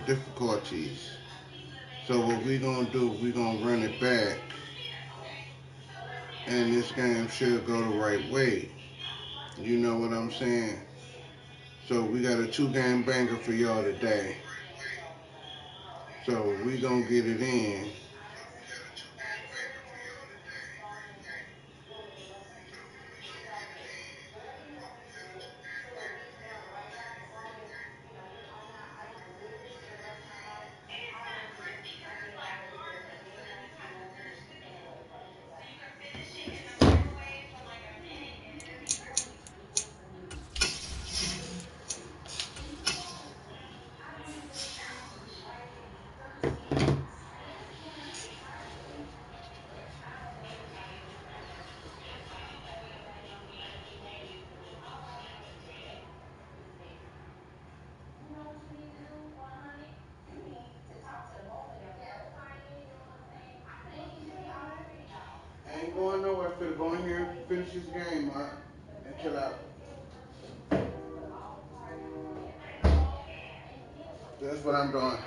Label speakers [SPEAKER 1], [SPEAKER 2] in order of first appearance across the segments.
[SPEAKER 1] difficulties. So what we gonna do, we gonna run it back, and this game should go the right way. You know what I'm saying? So we got a two-game banger for y'all today. So we gonna get it in. I ain't going nowhere. Finna go in here and finish this game up until I. That's what I'm doing.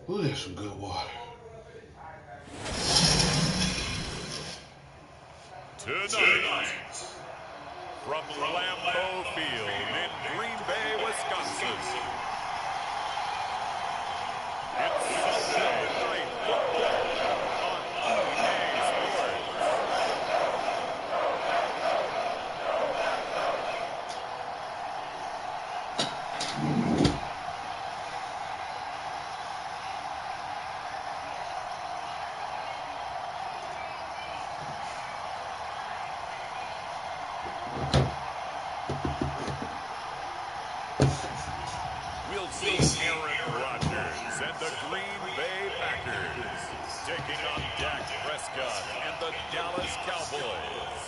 [SPEAKER 1] Ooh, that's some good water.
[SPEAKER 2] Tonight, from Lambeau Field in Green Bay, Wisconsin, it's Sunday Night Football on EA Sports. We'll see Aaron Rodgers and the Green Bay Packers taking on Dak Prescott and the Dallas Cowboys.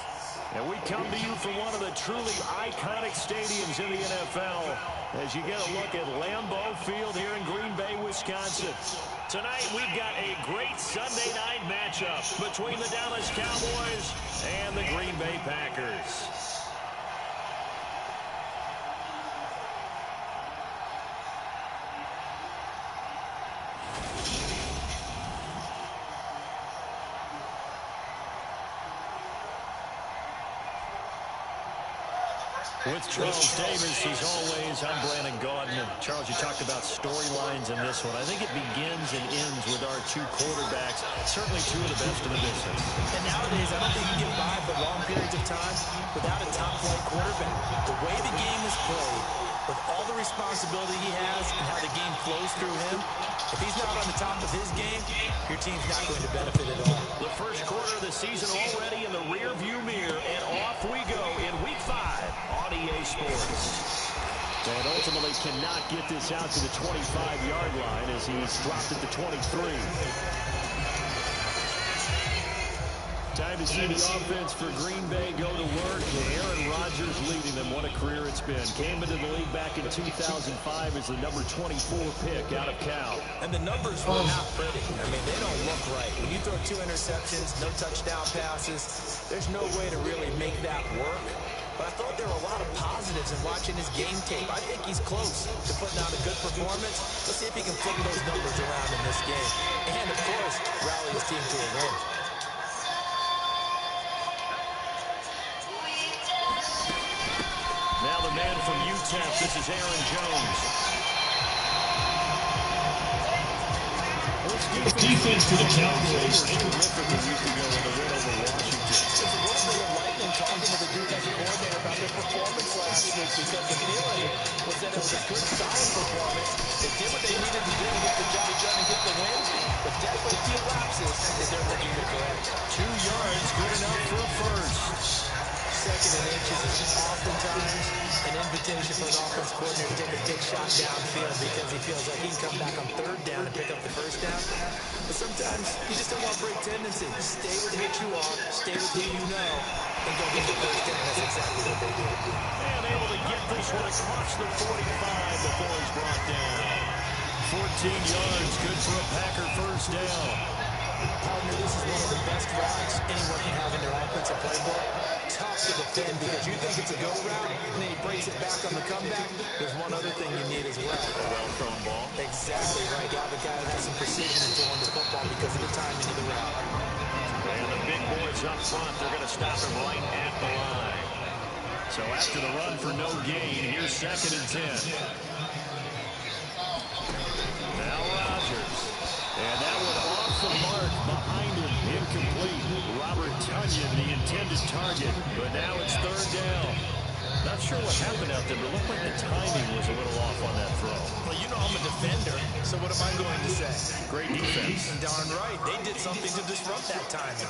[SPEAKER 3] And we come to you from one of the truly iconic stadiums in the NFL as you get a look at Lambeau Field here in Green Bay, Wisconsin. Tonight we've got a great Sunday night matchup between the Dallas Cowboys and the Green Bay Packers. With Charles Davis, as always, I'm Brandon Gaudin. Charles, you talked about storylines in this one. I think it begins and ends with our two quarterbacks, certainly two of the best in the business.
[SPEAKER 4] And nowadays, I don't think you get by for long periods of time without a top-flight quarterback. The way the game is played, with all the responsibility he has and how the game flows through him, if he's not on the top of his game, your team's not going to benefit at all.
[SPEAKER 3] The first quarter of the season already in the rear-view mirror, and off we go in Week 5 on EA Sports. And ultimately cannot get this out to the 25-yard line as he's dropped at the 23. Time to see the offense for Green Bay go to work, and Aaron Rodgers leading them. What a career it's been. Came into the league back in 2005 as the number 24 pick out of Cal.
[SPEAKER 4] And the numbers were not pretty. I mean, they don't look right. When you throw 2 interceptions, no touchdown passes, there's no way to really make that work. But I thought there were a lot of positives in watching his game tape. I think he's close to putting out a good performance. Let's see if he can flip those numbers around in this game. And, of course, rally his team to a win.
[SPEAKER 3] Now the man from UTEP, this is Aaron Jones.
[SPEAKER 5] Defense for the Cowboys.
[SPEAKER 3] Terrific a week ago in the win over Washington.
[SPEAKER 4] It's a little bit of lightning talking with the defensive coordinator about their performance last week because the feeling was that it was a good, solid performance. They did what they needed to do to get the job done and get the win, but definitely a few lapses that they're looking to correct.
[SPEAKER 3] 2 yards, good enough for a first.
[SPEAKER 4] Second and inches is oftentimes an invitation for an offense coordinator to take a big shot downfield because he feels like he can come back on third down and pick up the first down. But sometimes you just don't want to break tendency. Stay with what you are, stay with who you know, and go get the first down. That's exactly what they did.
[SPEAKER 3] And able to get this one across the 45 before he's brought down. 14 yards, good for a Packer first down.
[SPEAKER 4] Partner, this is one of the best routes anyone can have in their offensive playbook. Tough to defend because you think it's a go route, and then he breaks it back on the comeback. There's one other thing you need as well.
[SPEAKER 3] A well-thrown ball.
[SPEAKER 4] Exactly right. You have a guy that has some precision in throwing the football because of the timing of the route.
[SPEAKER 3] And the big boys up front, they're going to stop him right at the line. So after the run for no gain, here's 2nd and 10. Now Rodgers. And that one off the mark behind him, incomplete. Robert Tonyan, the intended target, but now it's 3rd down. Not sure what happened out there, but it looked like the timing was a little off on that throw.
[SPEAKER 4] Well, you know I'm a defender, so what am I going to say?
[SPEAKER 3] Great defense.
[SPEAKER 4] Darn right. They did something to disrupt that timing.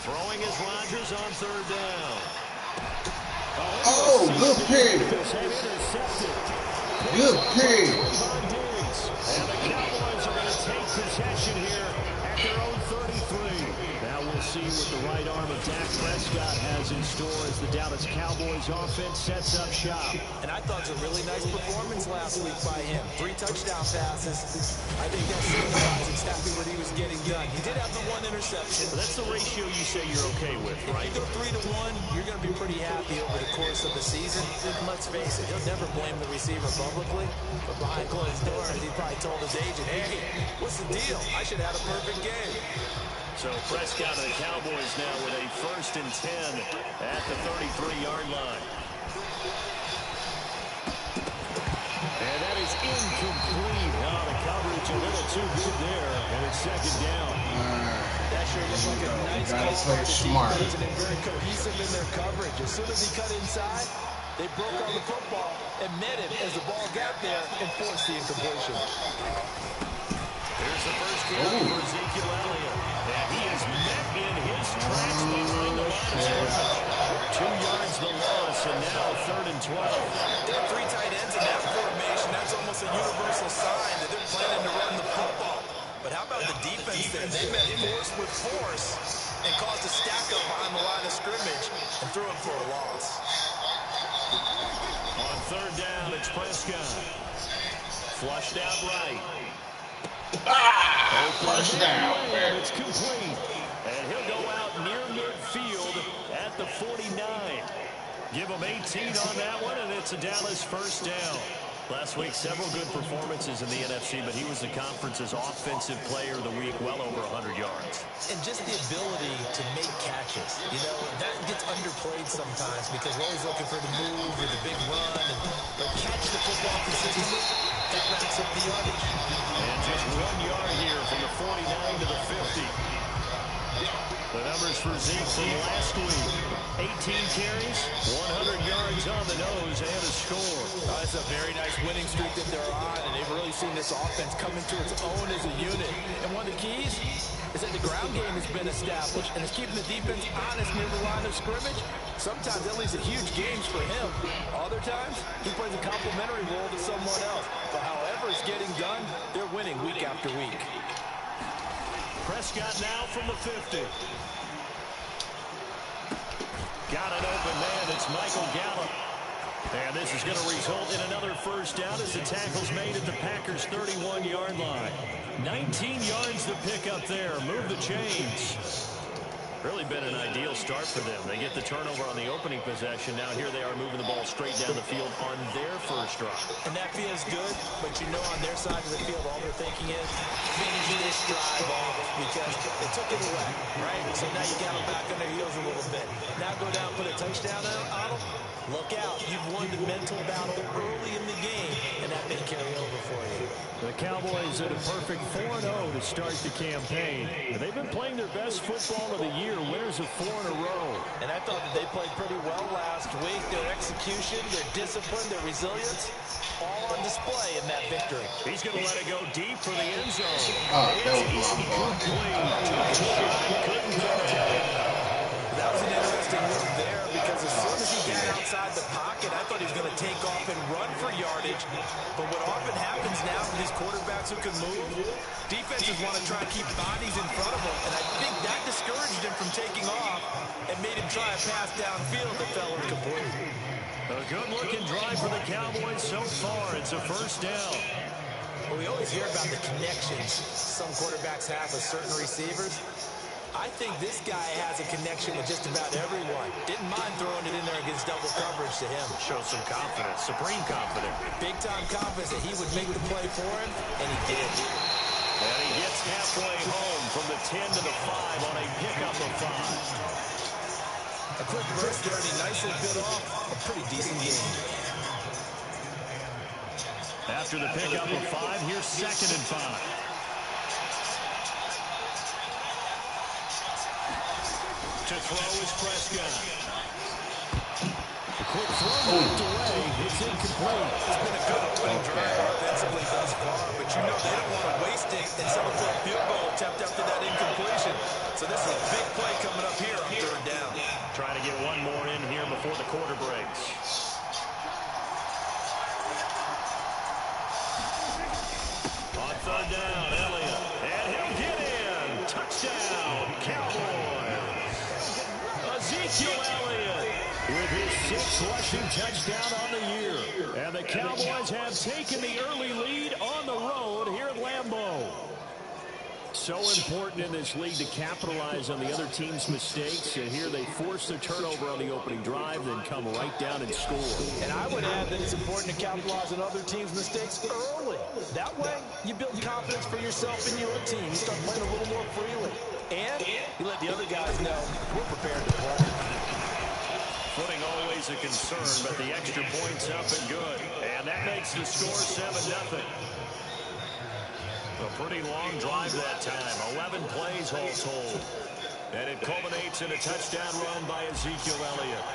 [SPEAKER 3] Throwing is Rodgers on 3rd down.
[SPEAKER 1] Oh, good pick. Good pick.
[SPEAKER 3] And the Cowboys are going to take possession here at their own 33. Now we'll see what the right arm of Dak Prescott has in store as the Dallas Cowboys offense sets up shop.
[SPEAKER 4] And I thought it was a really nice performance last week by him. 3 touchdown passes. I think that signifies exactly what he was getting done. He did have the 1 interception.
[SPEAKER 3] But that's the ratio you say you're okay with, right?
[SPEAKER 4] If you go 3-to-1, you're going to be pretty happy over the course of the season. And let's face it, he'll never blame the receiver publicly. But behind closed doors, he probably told his agent, hey, what's the deal? I should have had a perfect game.
[SPEAKER 3] So Prescott and the Cowboys now with a 1st and 10 at the 33-yard line. And that is incomplete. Oh, the coverage a little too good there, and it's 2nd down.
[SPEAKER 4] That sure looks like a nice
[SPEAKER 1] Gotta
[SPEAKER 4] call
[SPEAKER 1] play
[SPEAKER 4] by the
[SPEAKER 1] smart.
[SPEAKER 4] defense, and they're very cohesive in their coverage. As soon as he cut inside, they broke on the football and met him as the ball got there and forced the incompletion.
[SPEAKER 3] Here's the first carry for Ezekiel Elliott. And he is met in his tracks behind the line of scrimmage. 2 yards the loss, and now 3rd and 12.
[SPEAKER 4] There are 3 tight ends in that formation. That's almost a universal sign that they're planning to run the football. But how about the defense there? They met force with force and caused a stack up behind the line of scrimmage and threw it for a loss.
[SPEAKER 3] On 3rd down, it's Prescott. Flushed out right.
[SPEAKER 1] Touchdown.
[SPEAKER 3] It's complete. And he'll go out near midfield at the 49. Give him 18 on that one, and it's a Dallas first down. Last week, several good performances in the NFC, but he was the conference's offensive player of the week, well over 100 yards.
[SPEAKER 4] And just the ability to make catches. You know, that gets underplayed sometimes because we're always looking for the move or the big run. But catch the football consistently, that racks up the yardage.
[SPEAKER 3] And just 1 yard here from the 49 to the 50. The numbers for Zeke from last week. 18 carries, 100 yards on the nose, and a score.
[SPEAKER 4] That's a very nice winning streak that they're on, and they've really seen this offense come into its own as a unit. And one of the keys is that the ground game has been established, and it's keeping the defense honest near the line of scrimmage. Sometimes that leads to huge games for him. Other times, he plays a complementary role to someone else. But however it's getting done, they're winning week after week.
[SPEAKER 3] Prescott now from the 50. Got an open man. It's Michael Gallup. And this is going to result in another first down as the tackle's made at the Packers' 31-yard line. 19 yards to pick up there. Move the chains. Really been an ideal start for them. They get the turnover on the opening possession. Now here they are moving the ball straight down the field on their first drive.
[SPEAKER 4] And that feels good, but you know on their side of the field, all they're thinking is finish this drive off because they took it away, right? So now you got them back on their heels a little bit. Now go down, put a touchdown on them. Look out. You've won the mental battle early in the game, and that may carry over for you.
[SPEAKER 3] The Cowboys at a perfect 4-0 to start the campaign. And they've been playing their best football of the year, winners of 4 in a row.
[SPEAKER 4] And I thought that they played pretty well last week. Their execution, their discipline, their resilience, all on display in that victory.
[SPEAKER 3] He's going to let it go deep for the end zone.
[SPEAKER 1] That was my fault.
[SPEAKER 4] That was an interesting move there because as soon as he got outside the pocket, I thought he was going to take off and run for yardage. But what often happens now with these quarterbacks who can move, defenses want to try to keep bodies in front of them. And I think that discouraged him from taking off and made him try a pass downfield that fell incomplete.
[SPEAKER 3] A good-looking drive for the Cowboys so far. It's a first down.
[SPEAKER 4] Well, we always hear about the connections some quarterbacks have with certain receivers. I think this guy has a connection with just about everyone. Didn't mind throwing it in there against double coverage to him.
[SPEAKER 3] Shows some confidence, supreme confidence.
[SPEAKER 4] Big-time confidence that he would make the play for him, and he did.
[SPEAKER 3] And he gets halfway home from the 10 to the 5 on a pickup of 5.
[SPEAKER 4] A quick burst there, and he nicely bit off a pretty decent game.
[SPEAKER 3] After the pickup of 5, here's 2nd and 5. To throw is Prescott. A quick throw knocked away. It's incomplete.
[SPEAKER 4] It's been a good opening drive offensively thus far, but you know they don't want to waste it and settle for a field goal attempt after that incompletion. So this is a big play coming up here on 3rd down.
[SPEAKER 3] Trying to get one more in here before the quarter breaks. On 3rd down, Elliott. And he'll get in. Touchdown, Cowboys. Ezekiel Elliott with his 6th rushing touchdown on the year. And the Cowboys have taken the early lead on the road here at Lambeau. So important in this league to capitalize on the other team's mistakes. And here they force the turnover on the opening drive, then come right down and score.
[SPEAKER 4] And I would add that it's important to capitalize on other teams' mistakes early. That way, you build confidence for yourself and your team. You start playing a little more freely. And you let the other guys know we're prepared to play.
[SPEAKER 3] Footing always a concern, but the extra point's up and good. And that makes the score 7-0. A pretty long drive that time. 11 plays all told. And it culminates in a touchdown run by Ezekiel Elliott.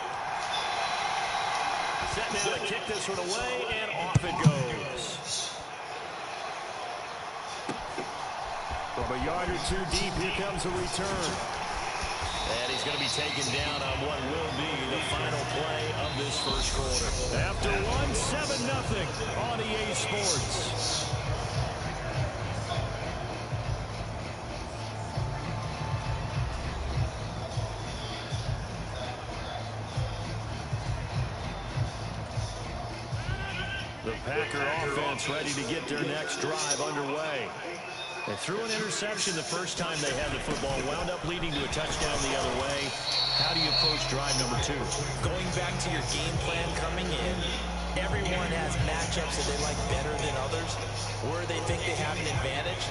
[SPEAKER 3] Set now to kick this one away, and off it goes. From a yard or two deep, here comes a return. And he's going to be taken down on what will be the final play of this first quarter. After one, 7-0 on EA Sports. The Packer offense ready to get their next drive underway. They threw an interception the first time they had the football, wound up leading to a touchdown the other way. How do you approach drive number 2?
[SPEAKER 4] Going back to your game plan coming in, everyone has matchups that they like better than others, where they think they have an advantage.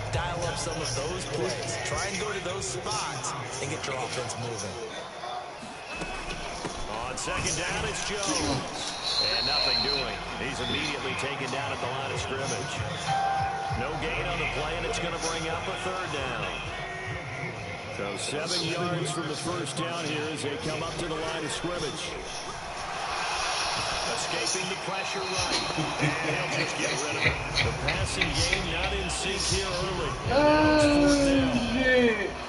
[SPEAKER 4] Dial up some of those plays. Try and go to those spots and get your offense moving.
[SPEAKER 3] On 2nd down, it's Jones. And nothing doing. He's immediately taken down at the line of scrimmage. No gain on the play, and it's going to bring up a 3rd down. So 7 yards from the first down here as they come up to the line of scrimmage. Escaping the pressure right. And he'll just get rid of it. The passing game not in sync here early.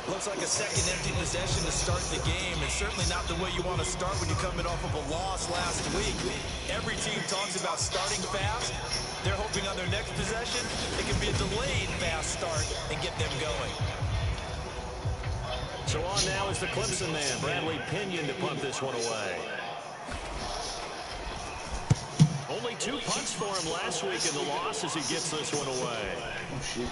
[SPEAKER 4] Looks like a second empty possession to start the game, and certainly not the way you want to start when you're coming off of a loss last week. Every team talks about starting fast. They're hoping on their next possession, it can be a delayed fast start and get them going.
[SPEAKER 3] So on now is the Clemson man, Bradley Pinion, to punt this one away. Only 2 punts for him last week in the loss as he gets this one away.
[SPEAKER 1] Oh, shit.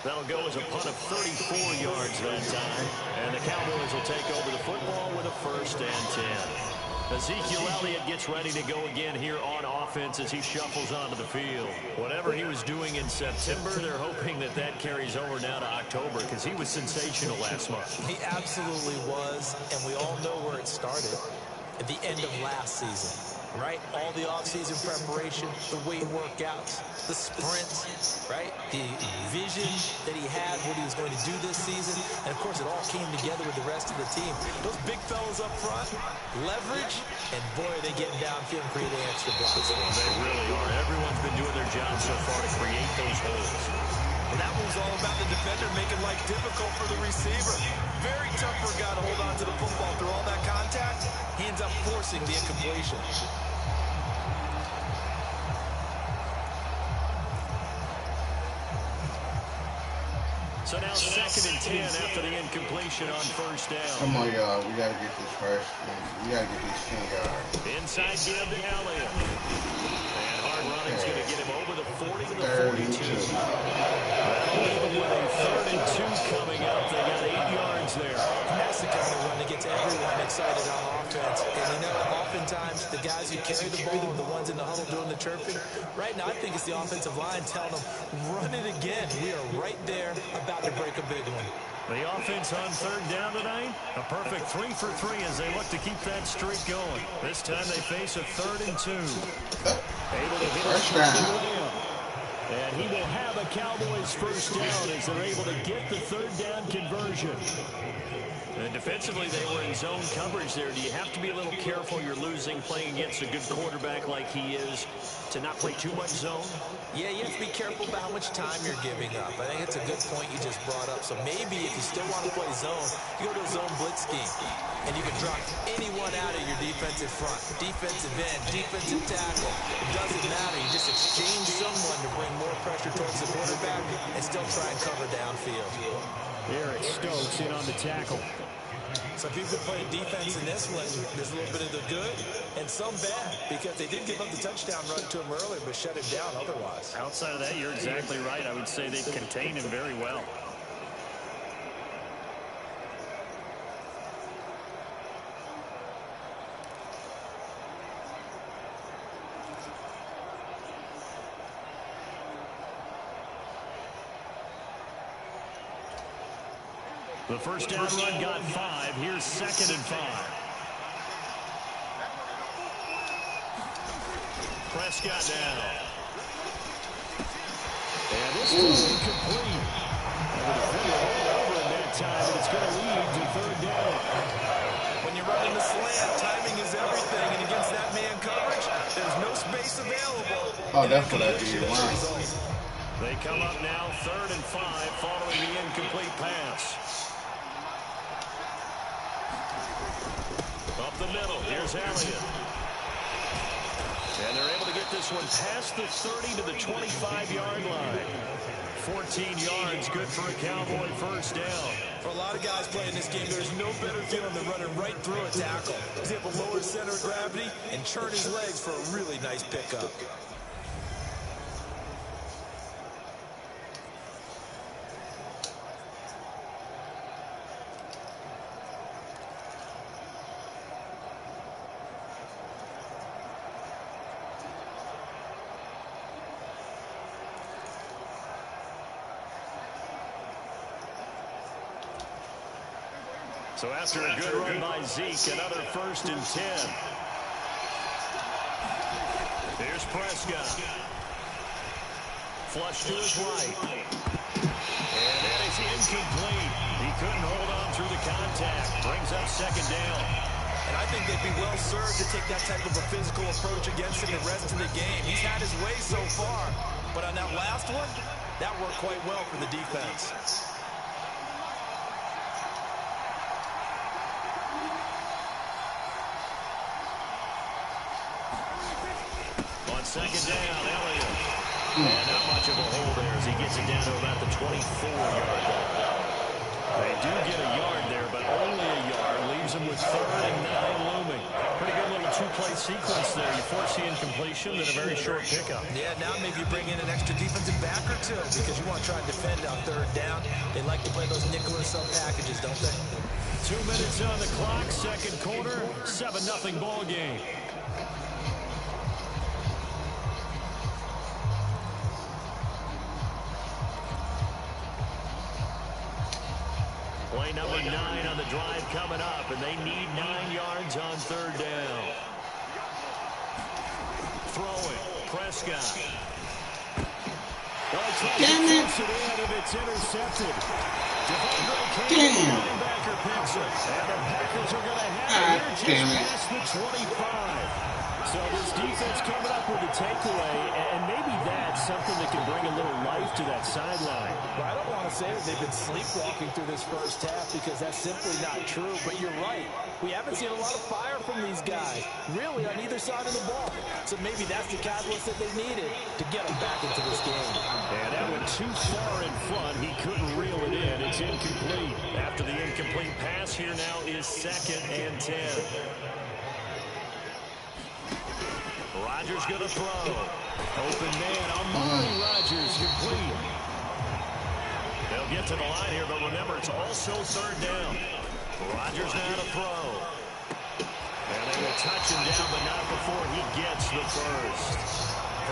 [SPEAKER 3] That'll go as a punt of 34 yards that time. And the Cowboys will take over the football with a 1st and 10. Ezekiel Elliott gets ready to go again here on offense as he shuffles onto the field. Whatever he was doing in September, they're hoping that that carries over now to October because he was sensational last month.
[SPEAKER 4] He absolutely was, and we all know where it started. At the end of last season, right? All the offseason preparation, the weight workouts, the sprints, right? The vision that he had, what he was going to do this season. And, of course, it all came together with the rest of the team. Those big fellas up front, leverage, and, boy, are they getting downfield and creating extra blocks.
[SPEAKER 3] They really are. Everyone's been doing their job so far to create those holes.
[SPEAKER 4] Well, that one's all about the defender making life difficult for the receiver. Very tough for a guy to hold on to the football through all that contact. He ends up forcing the incompletion.
[SPEAKER 3] So now 2nd and 10 after the incompletion on first down.
[SPEAKER 1] Come on, y'all. We got to get this first. We got to get these 10 yards.
[SPEAKER 3] Inside give to Elliott. And hard running's going to get him over the 40 to the 42. That'll leave him with a 3rd and 2 coming up. They got 8 yards there.
[SPEAKER 4] That's the kind of run that gets everyone excited on offense. And you know, oftentimes the guys who carry the ball are the ones in the huddle doing the chirping. Right now, I think it's the offensive line telling them, run it again. We are right there about to break a big one.
[SPEAKER 3] The offense on 3rd down tonight, a perfect 3 for 3 as they look to keep that streak going. This time they face a 3rd and 2. Able to hit
[SPEAKER 1] first down.
[SPEAKER 3] And he will have a Cowboys first down as they're able to get the 3rd down conversion. And defensively, they were in zone coverage there. Do you have to be a little careful? You're losing playing against a good quarterback like he is to not play too much zone?
[SPEAKER 4] Yeah, you have to be careful about how much time you're giving up. I think it's a good point you just brought up. So maybe if you still want to play zone, you go to a zone blitz scheme. And you can drop anyone out of your defensive front. Defensive end, defensive tackle. It doesn't matter. You just exchange someone to bring more pressure towards the quarterback and still try and cover downfield.
[SPEAKER 3] Eric Stokes in on the tackle.
[SPEAKER 4] Some people play defense in this one. There's a little bit of the good and some bad because they did give up the touchdown run to him earlier but shut him down otherwise.
[SPEAKER 3] Outside of that, you're exactly right. I would say they've contained him very well. The first down run got 5. Here's 2nd and 5. Prescott now. And this is incomplete. And the defender rolled over in that time, and it's going to lead to 3rd down.
[SPEAKER 4] When you're running the slant, timing is everything. And against that man coverage, there's no space available.
[SPEAKER 1] Oh, that's what I did. Wow.
[SPEAKER 3] They come up now 3rd and 5 following the incomplete pass. Up the middle, here's Elliott. And they're able to get this one past the 30 to the 25-yard line. 14 yards, good for a Cowboy first down.
[SPEAKER 4] For a lot of guys playing this game, there's no better feeling than running right through a tackle. He's able to lower center of gravity and churn his legs for a really nice pickup.
[SPEAKER 3] So after a good run by Zeke, another 1st and 10. Here's Prescott. Flush to his right. And that is incomplete. He couldn't hold on through the contact. Brings up 2nd down.
[SPEAKER 4] And I think they'd be well served to take that type of a physical approach against him the rest of the game. He's had his way so far. But on that last one, that worked quite well for the defense.
[SPEAKER 3] On 2nd down, Elliott. And not much of a hole there as he gets it down to about the 24-yard line. They do get a yard there, but only a yard. Leaves them with 3rd and 9 looming. Pretty good little 2-play sequence there. You force the incompletion, then a very short pickup.
[SPEAKER 4] Yeah, now maybe you bring in an extra defensive back or two because you want to try and defend on 3rd down. They like to play those nickel or sub packages, don't they?
[SPEAKER 3] 2 minutes on the clock, second quarter, 7-0 ball game. Play number 9 on the drive coming up, and they need 9 yards on third down. Throwing, Prescott.
[SPEAKER 1] Damn it!
[SPEAKER 3] And it's intercepted.
[SPEAKER 1] Damn!
[SPEAKER 3] Linebacker picks it, and the Packers are going to have
[SPEAKER 1] God
[SPEAKER 3] it
[SPEAKER 1] damn it!
[SPEAKER 3] past the 25. So this defense coming up with a takeaway, and maybe that's something that can bring a little life to that sideline.
[SPEAKER 4] Well, I don't want to say that they've been sleepwalking through this first half because that's simply not true, but you're right. We haven't seen a lot of fire from these guys, really, on either side of the ball. So maybe that's the catalyst that they needed to get them back into this game.
[SPEAKER 3] And that went too far in front. He couldn't reel it in. It's incomplete. After the incomplete pass, here now is 2nd and 10. Rodgers going to throw. Open man, Amari Rodgers complete. They'll get to the line here, but remember, it's also third down. Rodgers now to throw. And they will touch him down, but not before he gets the first.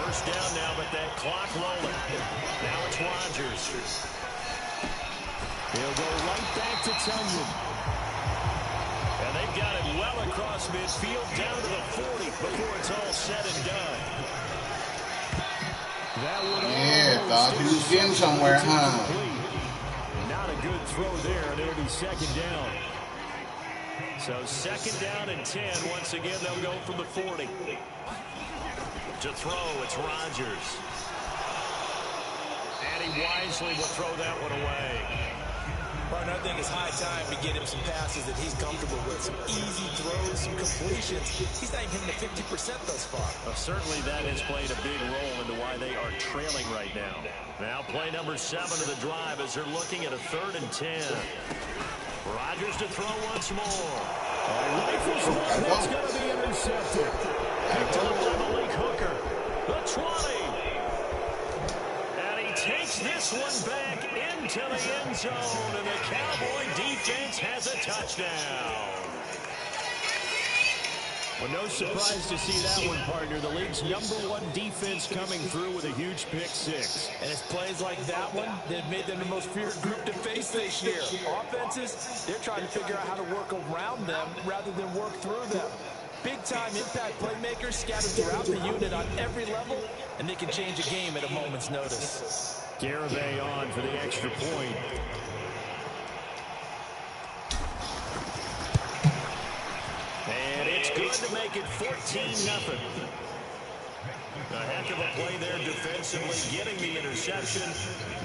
[SPEAKER 3] First down now, but that clock rolling. Now it's Rodgers. He'll go right back to Tunyon. And they've got it well across midfield, down to the 40 before it's all said and done.
[SPEAKER 1] Yeah, thought he was getting somewhere, huh?
[SPEAKER 3] Not a good throw there, and it'll be second down. So second down and 10. Once again, they'll go from the 40. To throw, it's Rodgers. And he wisely will throw that one away.
[SPEAKER 4] But I think it's high time to get him some passes that he's comfortable with. Some easy throws, some completions. He's not even hitting the 50% thus far.
[SPEAKER 3] Well, certainly that has played a big role into why they are trailing right now. Now play number 7 of the drive as they're looking at a 3rd and 10. Rodgers to throw once more. Rifles one, that's going to be intercepted. Picked up by Malik Hooker. The 20. And he takes this one back into the end zone, and the Cowboy defense has a touchdown. Well, no surprise to see that one, partner. The league's #1 defense coming through with a huge pick 6.
[SPEAKER 4] And it's plays like that one that have made them the most feared group to face this year. Offenses, they're trying to figure out how to work around them rather than work through them. Big-time impact playmakers scattered throughout the unit on every level, and they can change a game at a moment's notice.
[SPEAKER 3] Garibay on for the extra point. And it's good to make it 14-0. A heck of a play there defensively, getting the interception,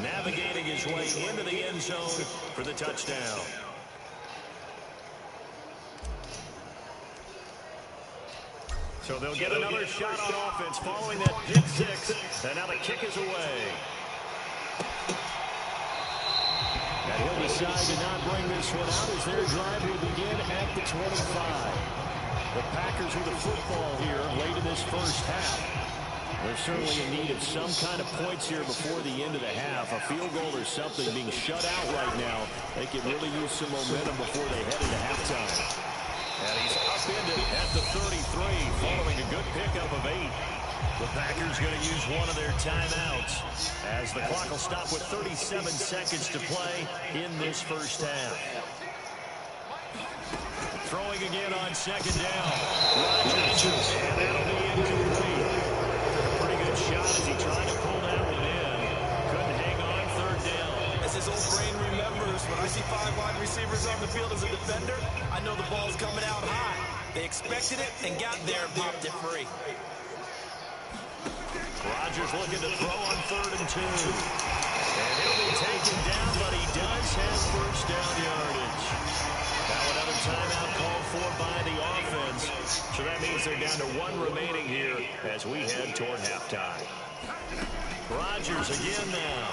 [SPEAKER 3] navigating his way into the end zone for the touchdown. So they'll get another shot on offense following that pick 6. And now the kick is away. And he'll decide to not bring this one out as their drive will begin at the 25. The Packers with the football here late in this first half. They're certainly in need of some kind of points here before the end of the half. A field goal or something being shut out right now. They could really use some momentum before they head into halftime. And he's upended at the 33 following a good pickup of 8. The Packers going to use one of their timeouts as the clock will stop with 37 seconds to play in this first half. Throwing again on second down. Rodgers, and that'll be incomplete. A pretty good shot as he tried to pull that one in. Couldn't hang on third down.
[SPEAKER 4] As his old brain remembers, when I see 5 wide receivers on the field as a defender, I know the ball's coming out high. They expected it and got there and popped it free.
[SPEAKER 3] Rodgers looking to throw on 3rd and 2. And he'll be taken down, but he does have first down yardage. Now another timeout called for by the offense. So that means they're down to 1 remaining here as we head toward halftime. Rodgers again now.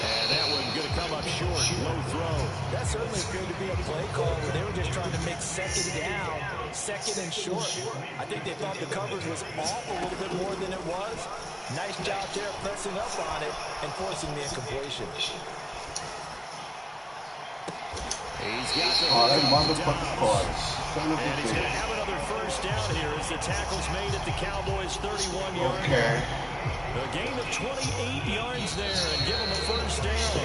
[SPEAKER 3] And that one going to come up short. Low throw.
[SPEAKER 4] That certainly appeared to be a play call where they were just trying to make second down, second and short. I think they thought the coverage was off a little bit more than it was. Nice job there pressing up on it and forcing the incompletion.
[SPEAKER 3] He's got the
[SPEAKER 1] Oh, that motherfucker caught it. Son of a
[SPEAKER 3] and he's going to
[SPEAKER 1] bitch.
[SPEAKER 3] have another first down here as the tackle's made at the Cowboys' 31-yard
[SPEAKER 1] Okay.
[SPEAKER 3] line. A gain of 28 yards there and give him a first down.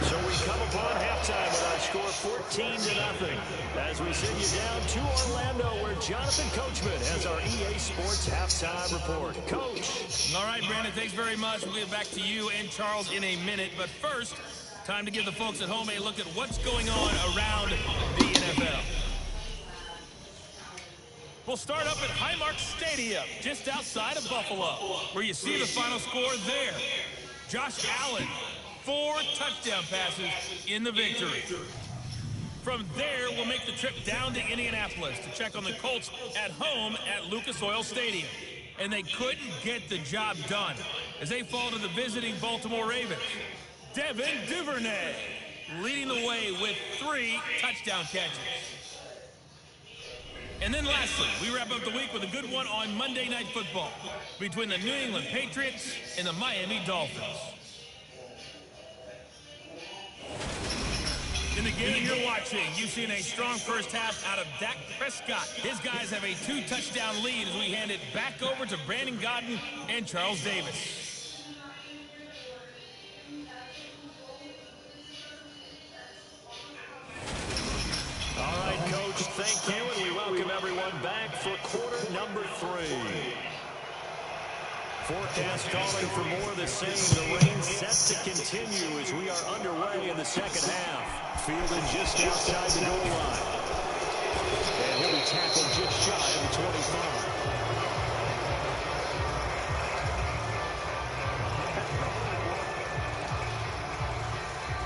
[SPEAKER 3] So we come upon halftime with our score 14-0. As we send you down to Orlando, where Jonathan Coachman has our EA Sports halftime report. Coach.
[SPEAKER 5] All right, Brandon, thanks very much. We'll get back to you and Charles in a minute. But first, time to give the folks at home a look at what's going on around the NFL. We'll start up at Highmark Stadium, just outside of Buffalo, where you see the final score there. Josh Allen, 4 touchdown passes in the victory. From there, we'll make the trip down to Indianapolis to check on the Colts at home at Lucas Oil Stadium. And they couldn't get the job done as they fall to the visiting Baltimore Ravens. Devin Duvernay leading the way with 3 touchdown catches. And then lastly, we wrap up the week with a good one on Monday Night Football between the New England Patriots and the Miami Dolphins. In the game you're watching, you've seen a strong first half out of Dak Prescott. His guys have a 2-touchdown lead as we hand it back over to Brandon Godden and Charles Davis.
[SPEAKER 3] All right, Coach, thank you, and we welcome everyone back for quarter number 3. Forecast calling for more of the same. The rain set to continue as we are underway in the second half. Fielded just outside the goal line. And he'll be tackled just shy of the 25.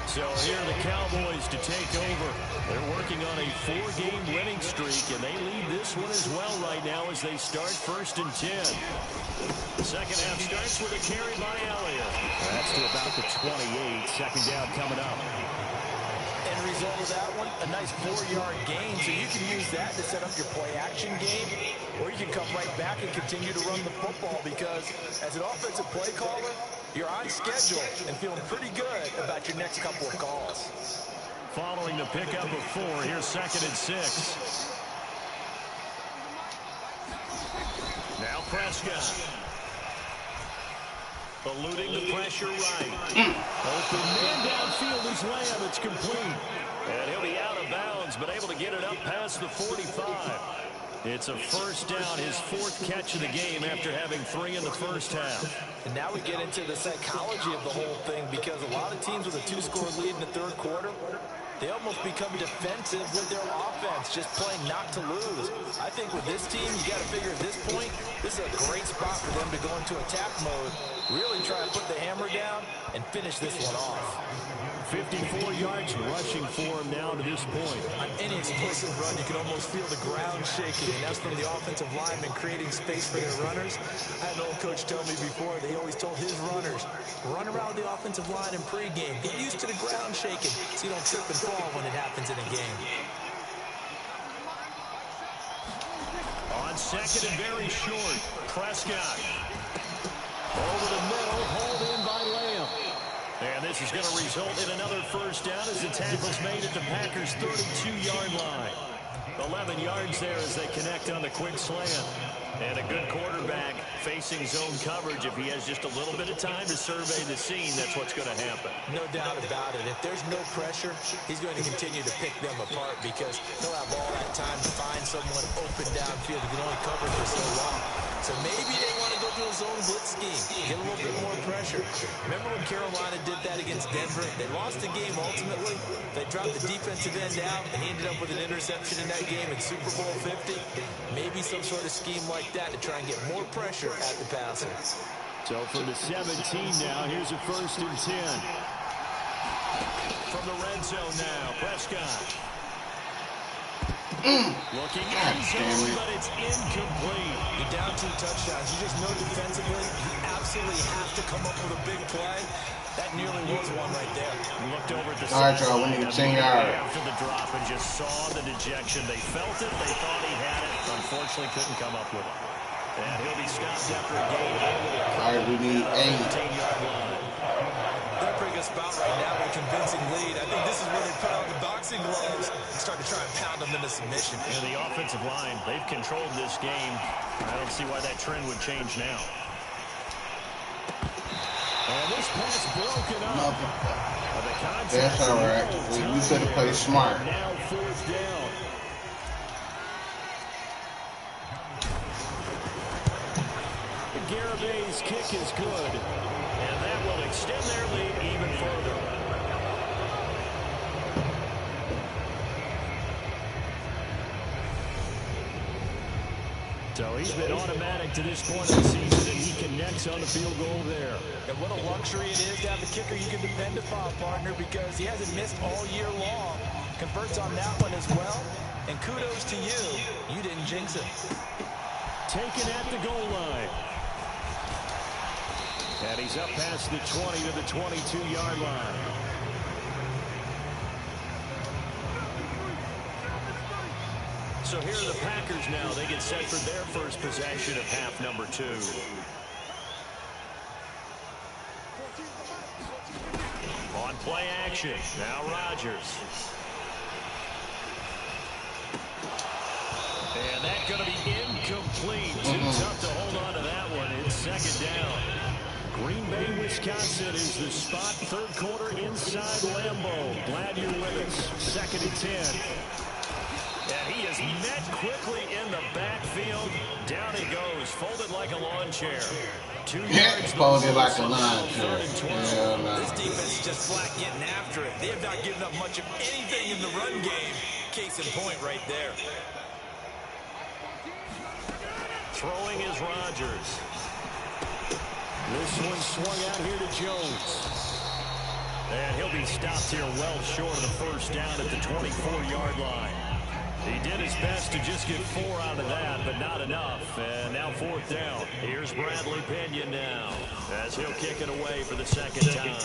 [SPEAKER 3] So here are the Cowboys to take over. They're working on a 4-game winning streak, and they lead this one as well right now as they start 1st and 10. The second half starts with a carry by Elliott. That's to about the 28. Second down coming up.
[SPEAKER 4] End result of that one, a nice 4-yard gain, so you can use that to set up your play-action game, or you can come right back and continue to run the football because as an offensive play caller, you're on schedule and feeling pretty good about your next couple of calls.
[SPEAKER 3] Following the pickup of 4, here's 2nd and 6. Now Prescott. Eluding the pressure right. Open man downfield is Lamb. It's complete. And he'll be out of bounds, but able to get it up past the 45. It's a first down, his 4th catch of the game after having 3 in the first half.
[SPEAKER 4] And now we get into the psychology of the whole thing because a lot of teams with a 2-score lead in the 3rd quarter, they almost become defensive with their offense, just playing not to lose. I think with this team, you got to figure at this point, this is a great spot for them to go into attack mode, really try to put the hammer down and finish this one off.
[SPEAKER 3] 54 yards rushing for him now to this point.
[SPEAKER 4] On any explosive run, you can almost feel the ground shaking, and that's from the offensive linemen creating space for their runners. I had an old coach tell me before, they always told his runners, run around the offensive line in pregame. Get used to the ground shaking so you don't trip and fall when it happens in a game.
[SPEAKER 3] On 2nd and very short, Prescott. Over the middle, hauled in by Lamb. And this is going to result in another first down as the tackle's made at the Packers' 32-yard line. 11 yards there as they connect on the quick slant. And a good quarterback facing zone coverage. If he has just a little bit of time to survey the scene, that's what's going to happen.
[SPEAKER 4] No doubt about it. If there's no pressure, he's going to continue to pick them apart because he'll have all that time to find someone open downfield who can only cover for so long. So maybe they want to go to a zone blitz scheme, get a little bit more pressure. Remember when Carolina did that against Denver? They lost the game ultimately. They dropped the defensive end out and ended up with an interception in that game in Super Bowl 50. Maybe some sort of scheme like that to try and get more pressure at the passer.
[SPEAKER 3] So for the 17 now, here's a 1st and 10. From the red zone now, Prescott. Looking end zone, but it's incomplete.
[SPEAKER 4] You're down 2 touchdowns. You just know defensively, you absolutely have to come up with a big play. That nearly was one right there.
[SPEAKER 3] Looked over at the
[SPEAKER 1] All right, y'all, we need 10 yards.
[SPEAKER 3] After the drop and just saw the dejection. They felt it. They thought he had it. Unfortunately, couldn't come up with it. And he'll be stopped after a gain.
[SPEAKER 1] All right, we need 8.
[SPEAKER 4] 'They'll bring us spot right now with a convincing lead. I think this is where they put on the boxing gloves and start to try and pound them into submission.
[SPEAKER 3] And the offensive line, they've controlled this game. I don't see why that trend would change now. And this pass broken up.
[SPEAKER 1] That's all right. We could have played smart.
[SPEAKER 3] Now fourth down. Garabay's kick is good, and that will extend their lead even further. So he's been automatic to this point of the season, and he connects on the field goal there.
[SPEAKER 4] And what a luxury it is to have a kicker you can depend upon, partner, because he hasn't missed all year long. Converts on that one as well, and kudos to you. You didn't jinx it.
[SPEAKER 3] Taken at the goal line. And he's up past the 20 to the 22-yard line. So here are the Packers now. They get set for their first possession of half number 2. On play action. Now Rodgers. And that's going to be incomplete. Too tough to hold on to that one. It's second down. Green Bay, Wisconsin is the spot. Third quarter inside Lambeau. Glad you're with us. Second and 10. And he is met quickly in the backfield. Down he goes, folded like a lawn chair. 2 yards.
[SPEAKER 1] Folded like a lawn chair.
[SPEAKER 4] This defense is just flat getting after it. They have not given up much of anything in the run game. Case in point right there.
[SPEAKER 3] Throwing is Rodgers. This one swung out here to Jones. And he'll be stopped here well short of the first down at the 24-yard line. He did his best to just get 4 out of that, but not enough. And now fourth down. Here's Bradley Pinion now as he'll kick it away for the second time.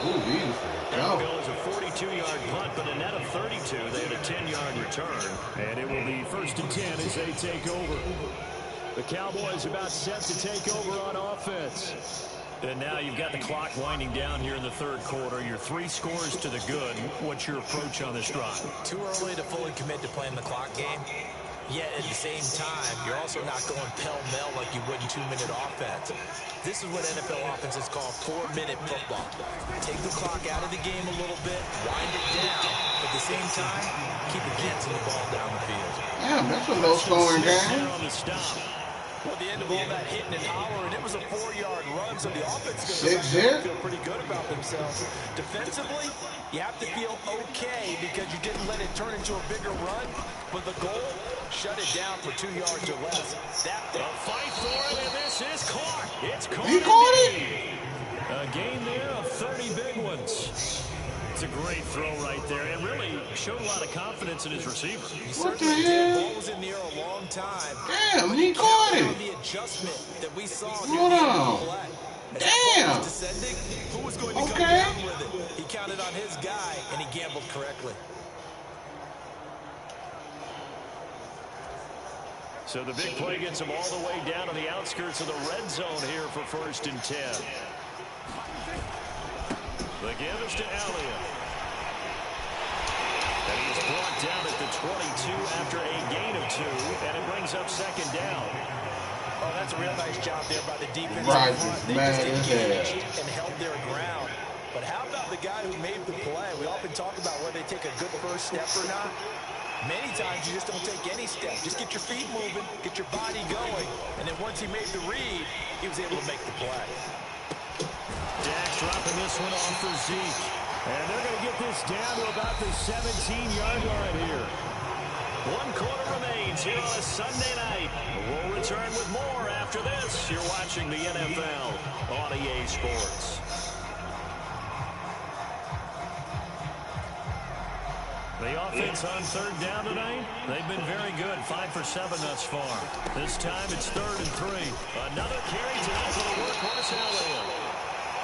[SPEAKER 1] Ooh, beautiful.
[SPEAKER 3] That goes a 42-yard punt, but a net of 32. They had a 10-yard return. And it will be first and 10 as they take over. The Cowboys about set to take over on offense. And now you've got the clock winding down here in the third quarter. Your 3 scores to the good. What's your approach on this drive?
[SPEAKER 4] Too early to fully commit to playing the clock game. Yet at the same time, you're also not going pell-mell like you would in 2-minute offense. This is what NFL offenses call 4-minute football. Take the clock out of the game a little bit, wind it down. At the same time, keep advancing the ball down the field.
[SPEAKER 1] Damn, that's a low-scoring game.
[SPEAKER 3] On the stop.
[SPEAKER 4] Well, the end of all that hitting and hollering, it was a 4-yard run, so the offense is going to feel pretty good about themselves. Defensively, you have to feel okay because you didn't let it turn into a bigger run. But the goal, shut it down for 2 yards or less.
[SPEAKER 3] A fight for it, and this is caught. It's caught.
[SPEAKER 1] He caught it.
[SPEAKER 3] A game there of 30 big ones. It's a great throw right there, and really showed a lot of confidence in his receiver.
[SPEAKER 4] He certainly did. The ball was in the air a long time.
[SPEAKER 1] Damn, he caught it.
[SPEAKER 4] The adjustment that we saw
[SPEAKER 1] Hold on. Damn.
[SPEAKER 4] Descending, who was going to come down with it? He counted on his guy, and he gambled correctly.
[SPEAKER 3] So the big play gets him all the way down to the outskirts of the red zone here for first and 10. The give is to Elliott. And he's brought down at the 22 after a gain of 2, and it brings up second down.
[SPEAKER 4] Oh, that's a real nice job there by the defense.
[SPEAKER 1] Right,
[SPEAKER 4] They just engaged and held their ground. But how about the guy who made the play? We often talk about whether they take a good first step or not. Many times you just don't take any step. Just get your feet moving, get your body going, and then once he made the read, he was able to make the play.
[SPEAKER 3] Dak dropping this one off for Zeke. And they're going to get this down to about the 17-yard line here. 1 quarter remains here on a Sunday night. We'll return with more after this. You're watching the NFL on EA Sports. The offense on third down tonight, they've been very good. 5 for 7 thus far. This time it's 3rd and 3. Another carry tonight for the workhorse Elliott.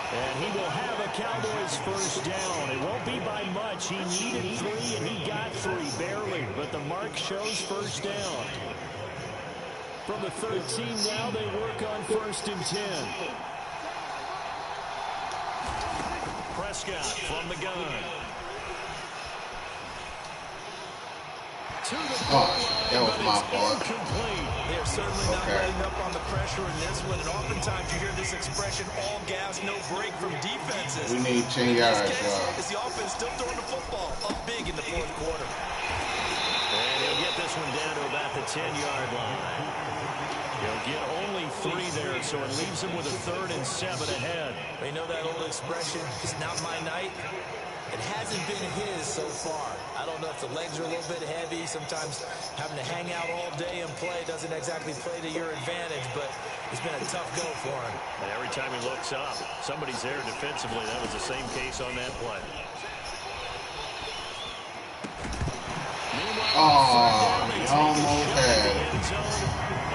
[SPEAKER 3] And he will have a Cowboys first down. It won't be by much. He needed 3, and he got 3, barely. But the mark shows first down. From the 13 now, they work on 1st and 10. Prescott from the gun.
[SPEAKER 1] Oh, that was my fault.
[SPEAKER 4] They're certainly not letting up on the pressure in this one. And oftentimes you hear this expression, all gas, no break from defenses.
[SPEAKER 1] We need 10 yards, y'all.
[SPEAKER 4] Is the offense still throwing the football up big in the fourth quarter?
[SPEAKER 3] And he'll get this one down to about the 10-yard line. He'll get only 3 there, so it leaves him with a 3rd and 7 ahead.
[SPEAKER 4] You know that old expression, it's not my night? It hasn't been his so far. I don't know if the legs are a little bit heavy. Sometimes having to hang out all day and play doesn't exactly play to your advantage, but it's been a tough go for him.
[SPEAKER 3] And every time he looks up, somebody's there defensively. That was the same case on that play.
[SPEAKER 1] Oh, he almost had it.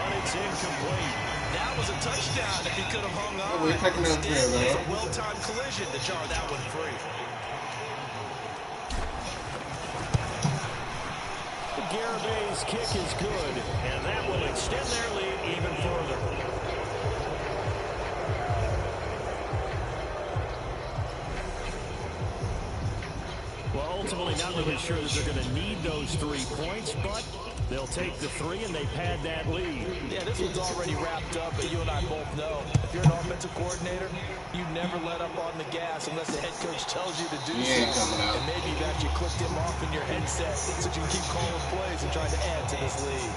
[SPEAKER 3] But it's incomplete.
[SPEAKER 4] That was a touchdown if he could have hung on.
[SPEAKER 1] We're taking up there,
[SPEAKER 4] It's
[SPEAKER 1] though.
[SPEAKER 4] a well-timed collision to jar that one free.
[SPEAKER 3] Garabay's kick is good, and that will extend their lead even further. Well, ultimately, not really sure that they're going to need those 3 points, but they'll take the 3 and they pad that lead.
[SPEAKER 4] Yeah, this one's already wrapped up, but you and I both know if you're an offensive coordinator, you never let up on the gas unless the head coach tells you to do so. And maybe you've actually clicked him off in your headset so you can keep calling plays and trying to add to this lead.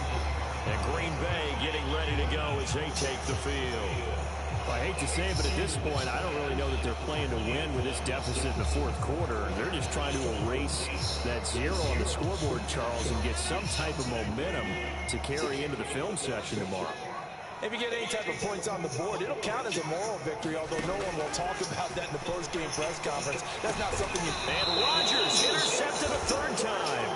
[SPEAKER 3] And Green Bay getting ready to go as they take the field. I hate to say it, but at this point, I don't really know that they're playing to win with this deficit in the fourth quarter. They're just trying to erase that 0 on the scoreboard, Charles, and get some type of momentum to carry into the film session tomorrow.
[SPEAKER 4] If you get any type of points on the board, it'll count as a moral victory, although no one will talk about that in the post-game press conference. That's not something you...
[SPEAKER 3] And Rodgers intercepted a 3rd time.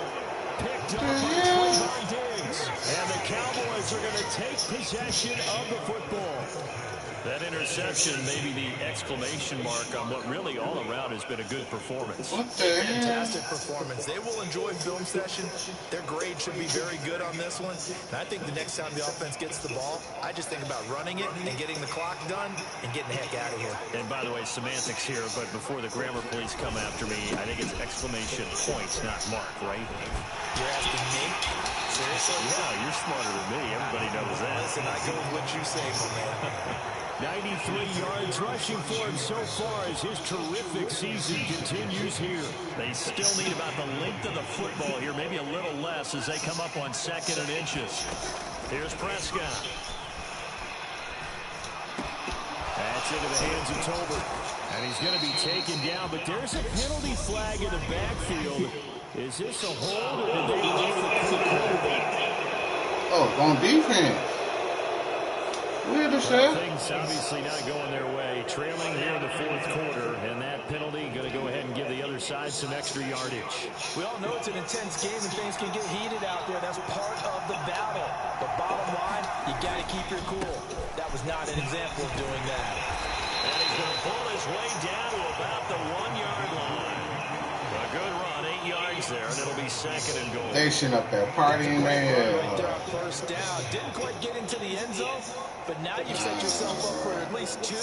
[SPEAKER 3] Picked up by Trayvon Diggs. And the Cowboys are going to take possession of the football. That interception may be the exclamation mark on what really all around has been a good performance.
[SPEAKER 4] Fantastic performance. They will enjoy film session. Their grade should be very good on this one. And I think the next time the offense gets the ball, I just think about running it and getting the clock done and getting the heck out of here.
[SPEAKER 3] And by the way, semantics here, but before the grammar police come after me, I think it's exclamation points, not mark, right?
[SPEAKER 4] You're asking me? Seriously?
[SPEAKER 3] Yeah, you're smarter than me. Everybody knows that.
[SPEAKER 4] Listen, I go with what you say, my man.
[SPEAKER 3] 93 yards rushing for him so far as his terrific season continues here. They still need about the length of the football here, maybe a little less as they come up on 2nd and inches. Here's Prescott. That's into the hands of Tolbert. And he's going to be taken down, but there's a penalty flag in the backfield. Is this a hold or did they leave the quarterback?
[SPEAKER 1] Oh, on defense. Weird as hell.
[SPEAKER 3] Things obviously not going their way. Trailing here in the fourth quarter, and that penalty going to go ahead and give the other side some extra yardage.
[SPEAKER 4] We all know it's an intense game and things can get heated out there. That's part of the battle. But bottom line, you got to keep your cool. That was not an example of doing that.
[SPEAKER 3] And he's going to pull his way down to about the 1-yard line. A good run, 8 yards there, and it'll be 2nd and goal.
[SPEAKER 1] They sitting up there partying their head.
[SPEAKER 4] Right there on 1st down. Didn't quite get into the end zone, but now you've set yourself up for at least 2,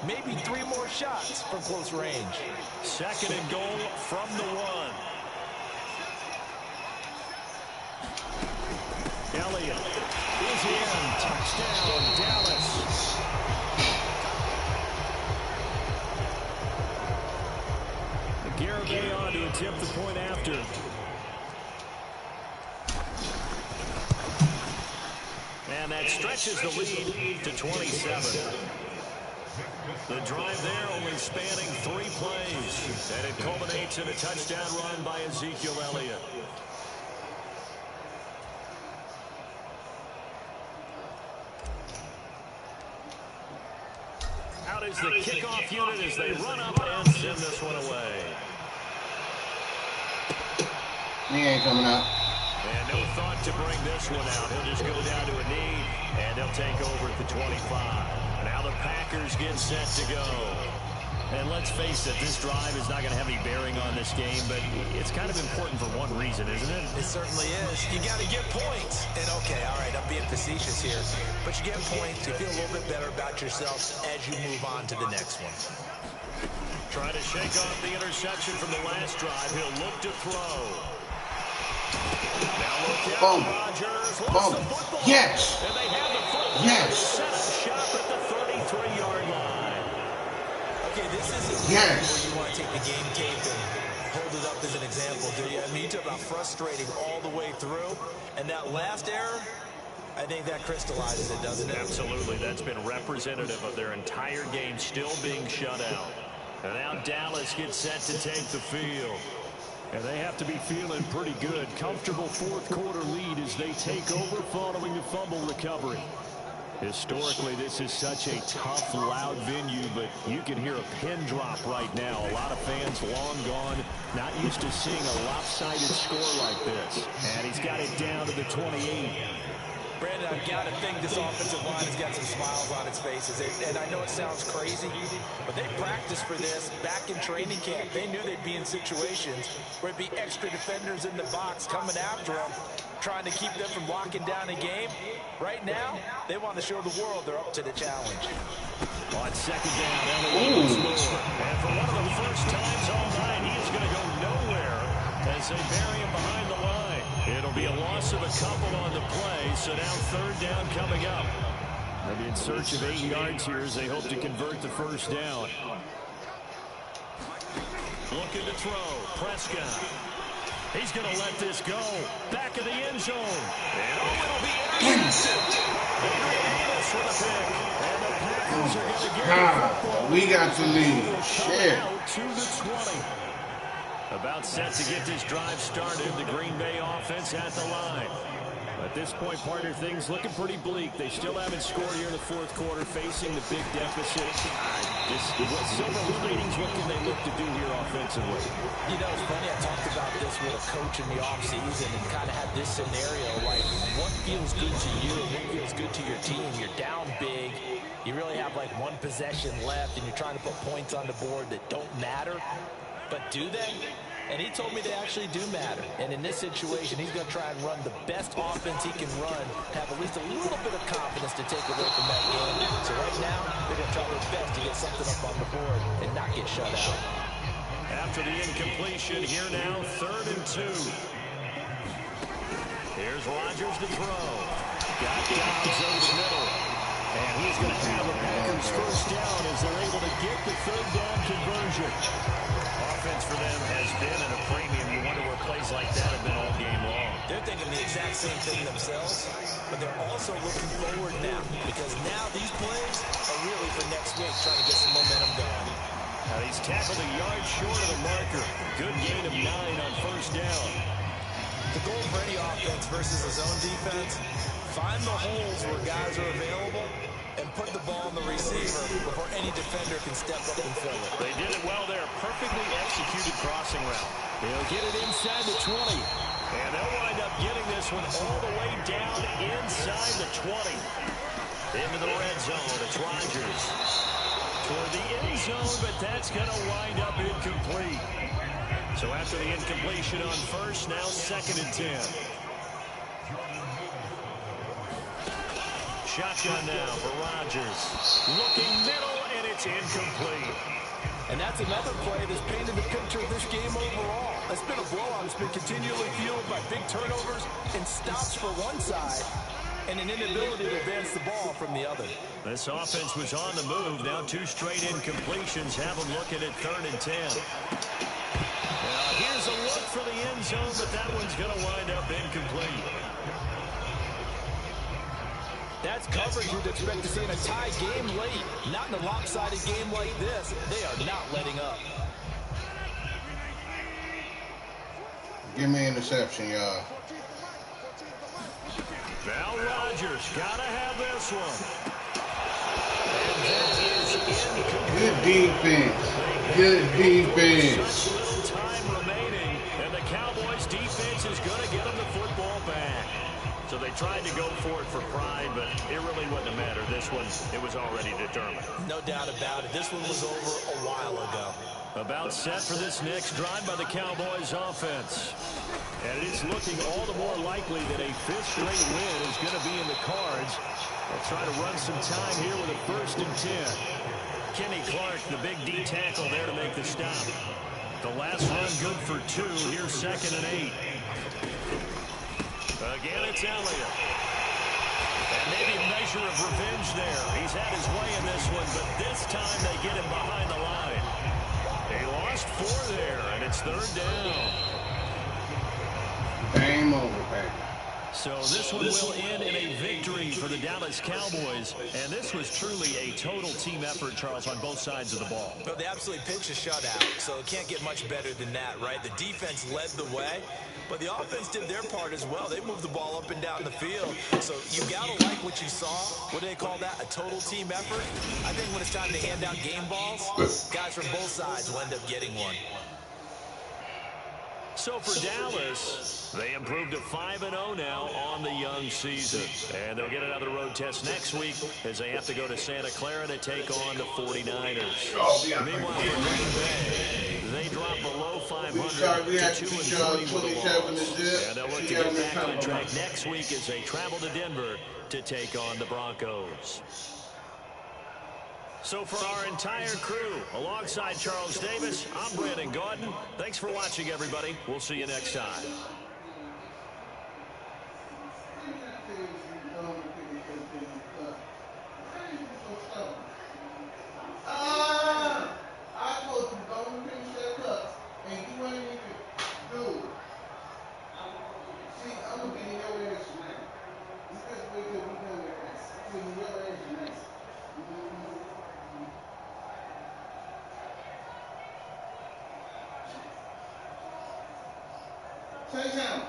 [SPEAKER 4] maybe 3 more shots from close range.
[SPEAKER 3] 2nd and goal from the 1. Elliott is in. Touchdown, Dallas. Garibay on to attempt the point after. And that stretches the lead to 27. The drive there only spanning 3 plays. And it culminates in a touchdown run by Ezekiel Elliott. Out is the kickoff unit as they run up and send this one away.
[SPEAKER 1] He ain't coming out.
[SPEAKER 3] And no thought to bring this one out. He'll just go down to a knee, and they'll take over at the 25. Now the Packers get set to go. And let's face it, this drive is not going to have any bearing on this game, but it's kind of important for one reason, isn't it?
[SPEAKER 4] It certainly is. You got to get points. And okay, all right, I'm being facetious here, but you get points, you feel a little bit better about yourself as you move on to the next one.
[SPEAKER 3] Trying to shake off the interception from the last drive. He'll look to throw. Now look out,
[SPEAKER 1] Boom.
[SPEAKER 3] Rodgers.
[SPEAKER 1] Boom. Yes.
[SPEAKER 3] And they have the football.
[SPEAKER 1] Yes.
[SPEAKER 3] Set up shop at the 33-yard line.
[SPEAKER 4] Okay, this isn't where you want to take the game tape and hold it up as an example, do you? I mean, you talk about frustrating all the way through, and that last error, I think that crystallizes it, doesn't it?
[SPEAKER 3] Absolutely. That's been representative of their entire game still being shut out. And now Dallas gets set to take the field. And they have to be feeling pretty good. Comfortable fourth-quarter lead as they take over following the fumble recovery. Historically, this is such a tough, loud venue, but you can hear a pin drop right now. A lot of fans long gone, not used to seeing a lopsided score like this. And he's got it down to the 28.
[SPEAKER 4] Brandon, I've got to think this offensive line has got some smiles on its faces. And I know it sounds crazy, but they practiced for this back in training camp. They knew they'd be in situations where it'd be extra defenders in the box coming after them, trying to keep them from locking down a game. Right now, they want to show the world they're up to the challenge.
[SPEAKER 3] On second down, Elliott once more. And for one of the first times all night, he is going to go nowhere as they bury him behind the line. It'll be a loss of a couple on the play, so now third down coming up. They'll be in search of 8 yards here as they hope to convert the first down. Looking to throw, Prescott. He's going to let this go. Back of the end zone. And it'll be intercepted. Adrian Amos for the pick. And the Packers are going to get the football.
[SPEAKER 1] We got the lead. Shit.
[SPEAKER 3] Out to the 20. About set to get this drive started. The Green Bay offense at the line. At this point, partner, things looking pretty bleak. They still haven't scored here in the fourth quarter, facing the big deficit. Silver linings, what can they look to do here offensively?
[SPEAKER 4] You know, it's funny, I talked about this with a coach in the offseason and kind of had this scenario, like, what feels good to you, what feels good to your team? You're down big. You really have, like, one possession left, and you're trying to put points on the board that don't matter. But do they? And he told me they actually do matter. And in this situation, he's going to try and run the best offense he can run, have at least a little bit of confidence to take away from that game. So right now, they're going to try their best to get something up on the board and not get shut out.
[SPEAKER 3] After the incompletion, here now, 3rd and 2. Here's Rodgers to throw. Got Dobbs over the middle. And he's going to have the Packers first down as they're able to get the third down conversion. Offense for them has been at a premium. You wonder where plays like that have been all game long.
[SPEAKER 4] They're thinking the exact same thing themselves, but they're also looking forward now because now these plays are really for next week, trying to get some momentum going.
[SPEAKER 3] Now he's tackled a yard short of the marker. Good gain of 9 on first down.
[SPEAKER 4] The goal for any offense versus a zone defense, find the holes where guys are available and put the ball on the receiver before any defender can step up and fill it.
[SPEAKER 3] They did it well there. Perfectly executed crossing route. They'll get it inside the 20. And they'll wind up getting this one all the way down inside the 20. Into the red zone. It's Rodgers. Toward the end zone, but that's going to wind up incomplete. So after the incompletion on first, now 2nd and 10. Shotgun now for Rodgers. Looking middle, and it's incomplete.
[SPEAKER 4] And that's another play that's painted the picture of this game overall. It's been a blowout. It's been continually fueled by big turnovers and stops for one side and an inability to advance the ball from the other.
[SPEAKER 3] This offense was on the move. Now 2 straight incompletions have them looking at 3rd and 10. Now here's a look for the end zone, but that one's going to wind up incomplete.
[SPEAKER 4] That's coverage you'd expect to see in a tie game late. Not in a lopsided game like this. They are not letting up.
[SPEAKER 1] Give me an interception, y'all.
[SPEAKER 3] Now Rodgers got to have this one. And that is incomplete.
[SPEAKER 1] Good defense. Good defense.
[SPEAKER 3] Little time remaining, and the Cowboys defense is going to get them the football back. So they tried to go for it for pride, but it really wouldn't have mattered this this one, it was already determined.
[SPEAKER 4] No doubt about it. This one was over a while ago.
[SPEAKER 3] About set for this next drive by the Cowboys offense. And it's looking all the more likely that a fifth straight win is going to be in the cards. They'll try to run some time here with a 1st and 10. Kenny Clark, the big D tackle there to make the stop. The last run good for 2. Here's 2nd and 8. Again, it's Elliott. And maybe a measure of revenge there. He's had his way in this one, but this time they get him behind the line. They lost 4 there, and it's 3rd down.
[SPEAKER 1] Game over, baby.
[SPEAKER 3] So this one will end in a victory for the Dallas Cowboys. And this was truly a total team effort, Charles, on both sides of the ball.
[SPEAKER 4] Well, they absolutely pitched a shutout, so it can't get much better than that, right? The defense led the way, but the offense did their part as well. They moved the ball up and down the field. So you got to like what you saw. What do they call that? A total team effort? I think when it's time to hand out game balls, guys from both sides will end up getting one.
[SPEAKER 3] So for Dallas, they improved to 5-0 now on the young season. And they'll get another road test next week as they have to go to Santa Clara to take on the 49ers. Meanwhile, for Green Bay, they drop below 500 to 2-3 with a loss. And they'll look to get back on track next week as they travel to Denver to take on the Broncos. So for our entire crew, alongside Charles Davis, I'm Brandon Gaudin. Thanks for watching, everybody. We'll see you next time.
[SPEAKER 1] I told you, don't finish that cup and do anything. Dude. See, I'm going to get in your ass tonight. Because we're going to be doing that. I'm in your ass tonight. Take down.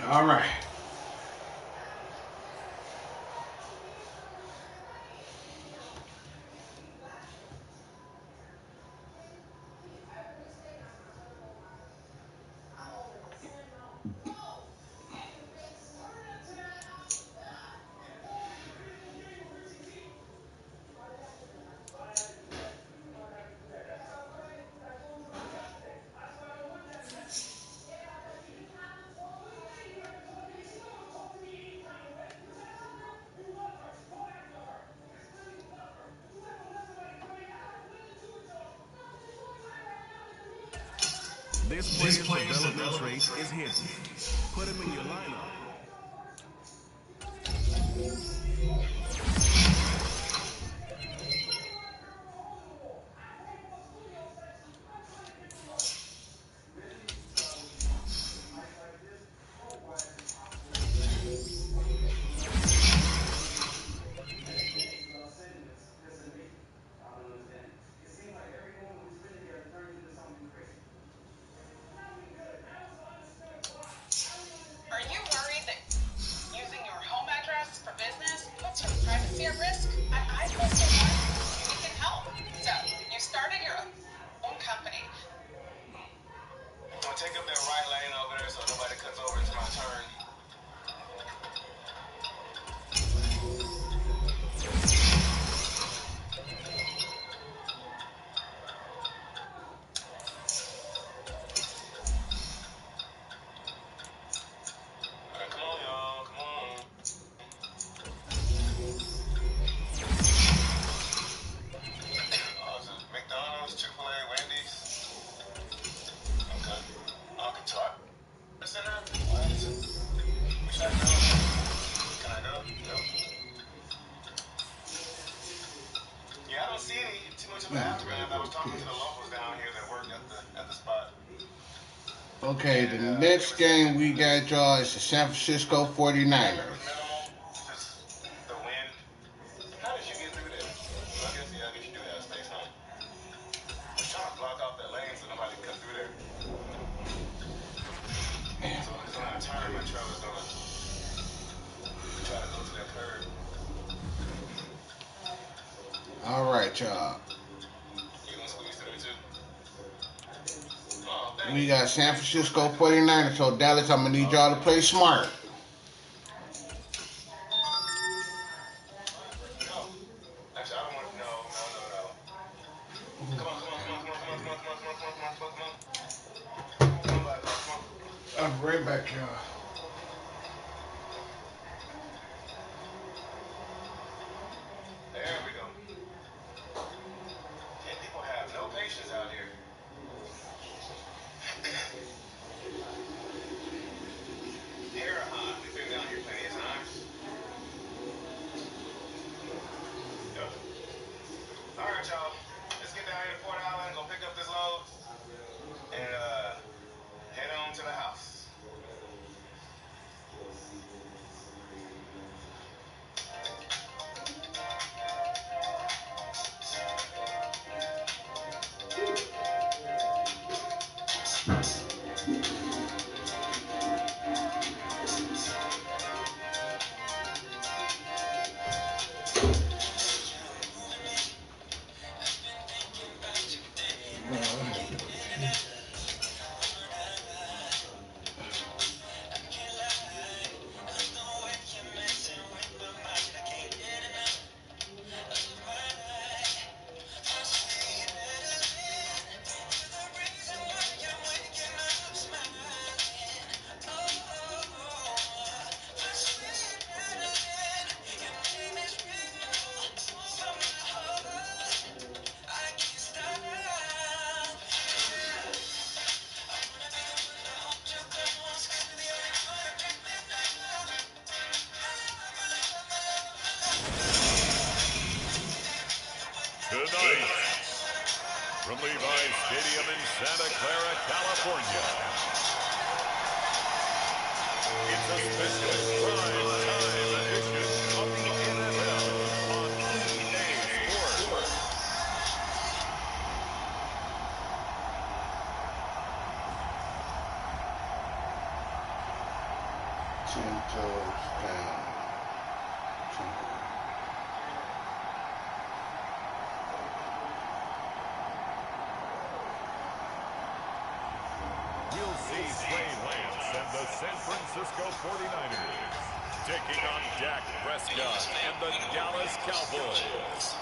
[SPEAKER 1] All right.
[SPEAKER 6] This player's development rate is hidden. Put him in your lineup.
[SPEAKER 7] Are you worried?
[SPEAKER 1] Okay, the next game we got, y'all, is the San Francisco 49ers. All right, y'all. We got San Francisco 49ers. So, Dallas, I'm going to need y'all to play smart. I'll be right back, y'all.
[SPEAKER 2] Tonight, from Livin Stadium in Santa Clara, California, it's a special prime time edition of the NFL on EA Sports.
[SPEAKER 1] Ten toes down.
[SPEAKER 2] We'll see Trey Lance and the San Francisco 49ers taking on Dak Prescott and the Dallas Cowboys.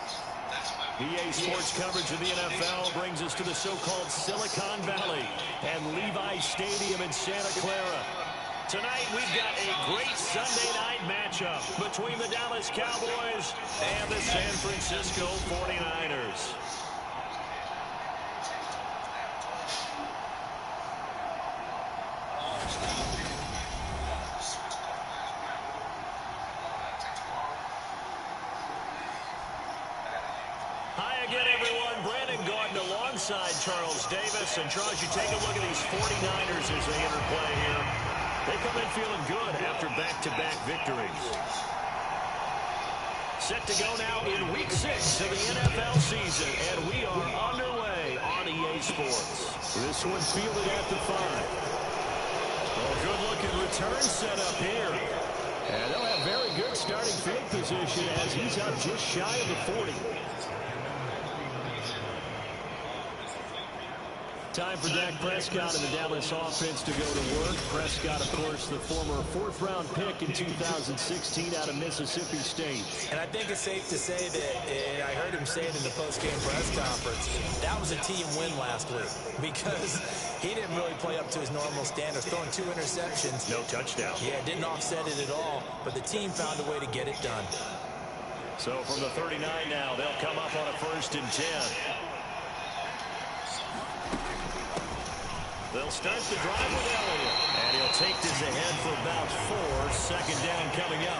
[SPEAKER 3] EA Sports coverage of the NFL brings us to the so-called Silicon Valley and Levi Stadium in Santa Clara. Tonight, we've got a great Sunday night matchup between the Dallas Cowboys and the San Francisco 49ers. Alongside Charles Davis. And Charles, you take a look at these 49ers as they enter play here. They come in feeling good after back-to-back victories. Set to go now in Week 6 of the NFL season, and we are underway on EA Sports. This one fielded at the 5. Well, good-looking return set up here. And they'll have very good starting field position as he's out just shy of the 40. Time for Dak Prescott and the Dallas offense to go to work. Prescott, of course, the former 4th-round pick in 2016 out of Mississippi State.
[SPEAKER 4] And I think it's safe to say that, and I heard him say it in the post-game press conference, that was a team win last week because he didn't really play up to his normal standards, throwing 2 interceptions.
[SPEAKER 3] No touchdown.
[SPEAKER 4] Yeah, didn't offset it at all, but the team found a way to get it done.
[SPEAKER 3] So from the 39 now, they'll come up on a 1st and 10. They'll start the drive with Elliott. And he'll take this ahead for about 4. 2nd down coming up.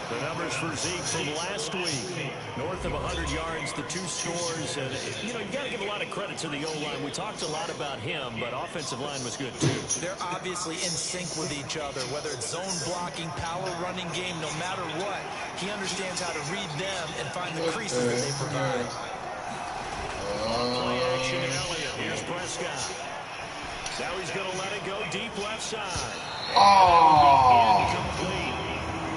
[SPEAKER 3] The numbers for Zeke from last week, north of 100 yards, the 2 scores. And, you know, you got to give a lot of credit to the O-line. We talked a lot about him, but offensive line was good, too.
[SPEAKER 4] They're obviously in sync with each other, whether it's zone blocking, power running game, no matter what. He understands how to read them and find the creases that they provide.
[SPEAKER 3] Play action, Elliott. Here's Prescott. Now he's going to let it go deep left side. Incomplete.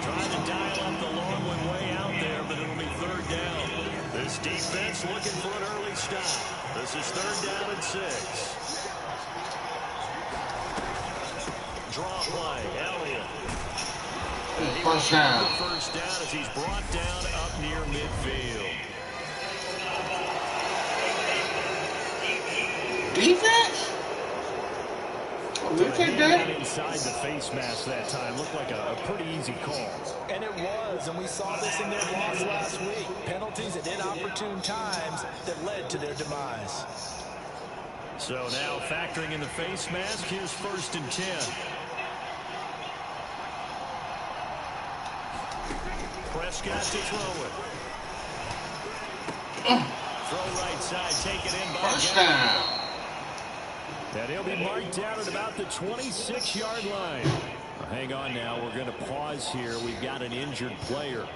[SPEAKER 3] Trying to dial up the long one way out there, but it'll be 3rd down. This defense looking for an early stop. This is 3rd down and 6. Draw play, Elliott.
[SPEAKER 1] First down.
[SPEAKER 3] First down as he's brought down up near midfield.
[SPEAKER 1] Defense? Look at that.
[SPEAKER 3] Inside the face mask that time. Looked like a pretty easy call.
[SPEAKER 4] And it was, and we saw this in their loss last week. Penalties at inopportune times that led to their demise.
[SPEAKER 3] So now factoring in the face mask, here's 1st and 10. Prescott to throw it. Throw right side, take it in by
[SPEAKER 1] First down.
[SPEAKER 3] And he'll be marked down at about the 26-yard line. Well, hang on now. We're going to pause here. We've got an injured player.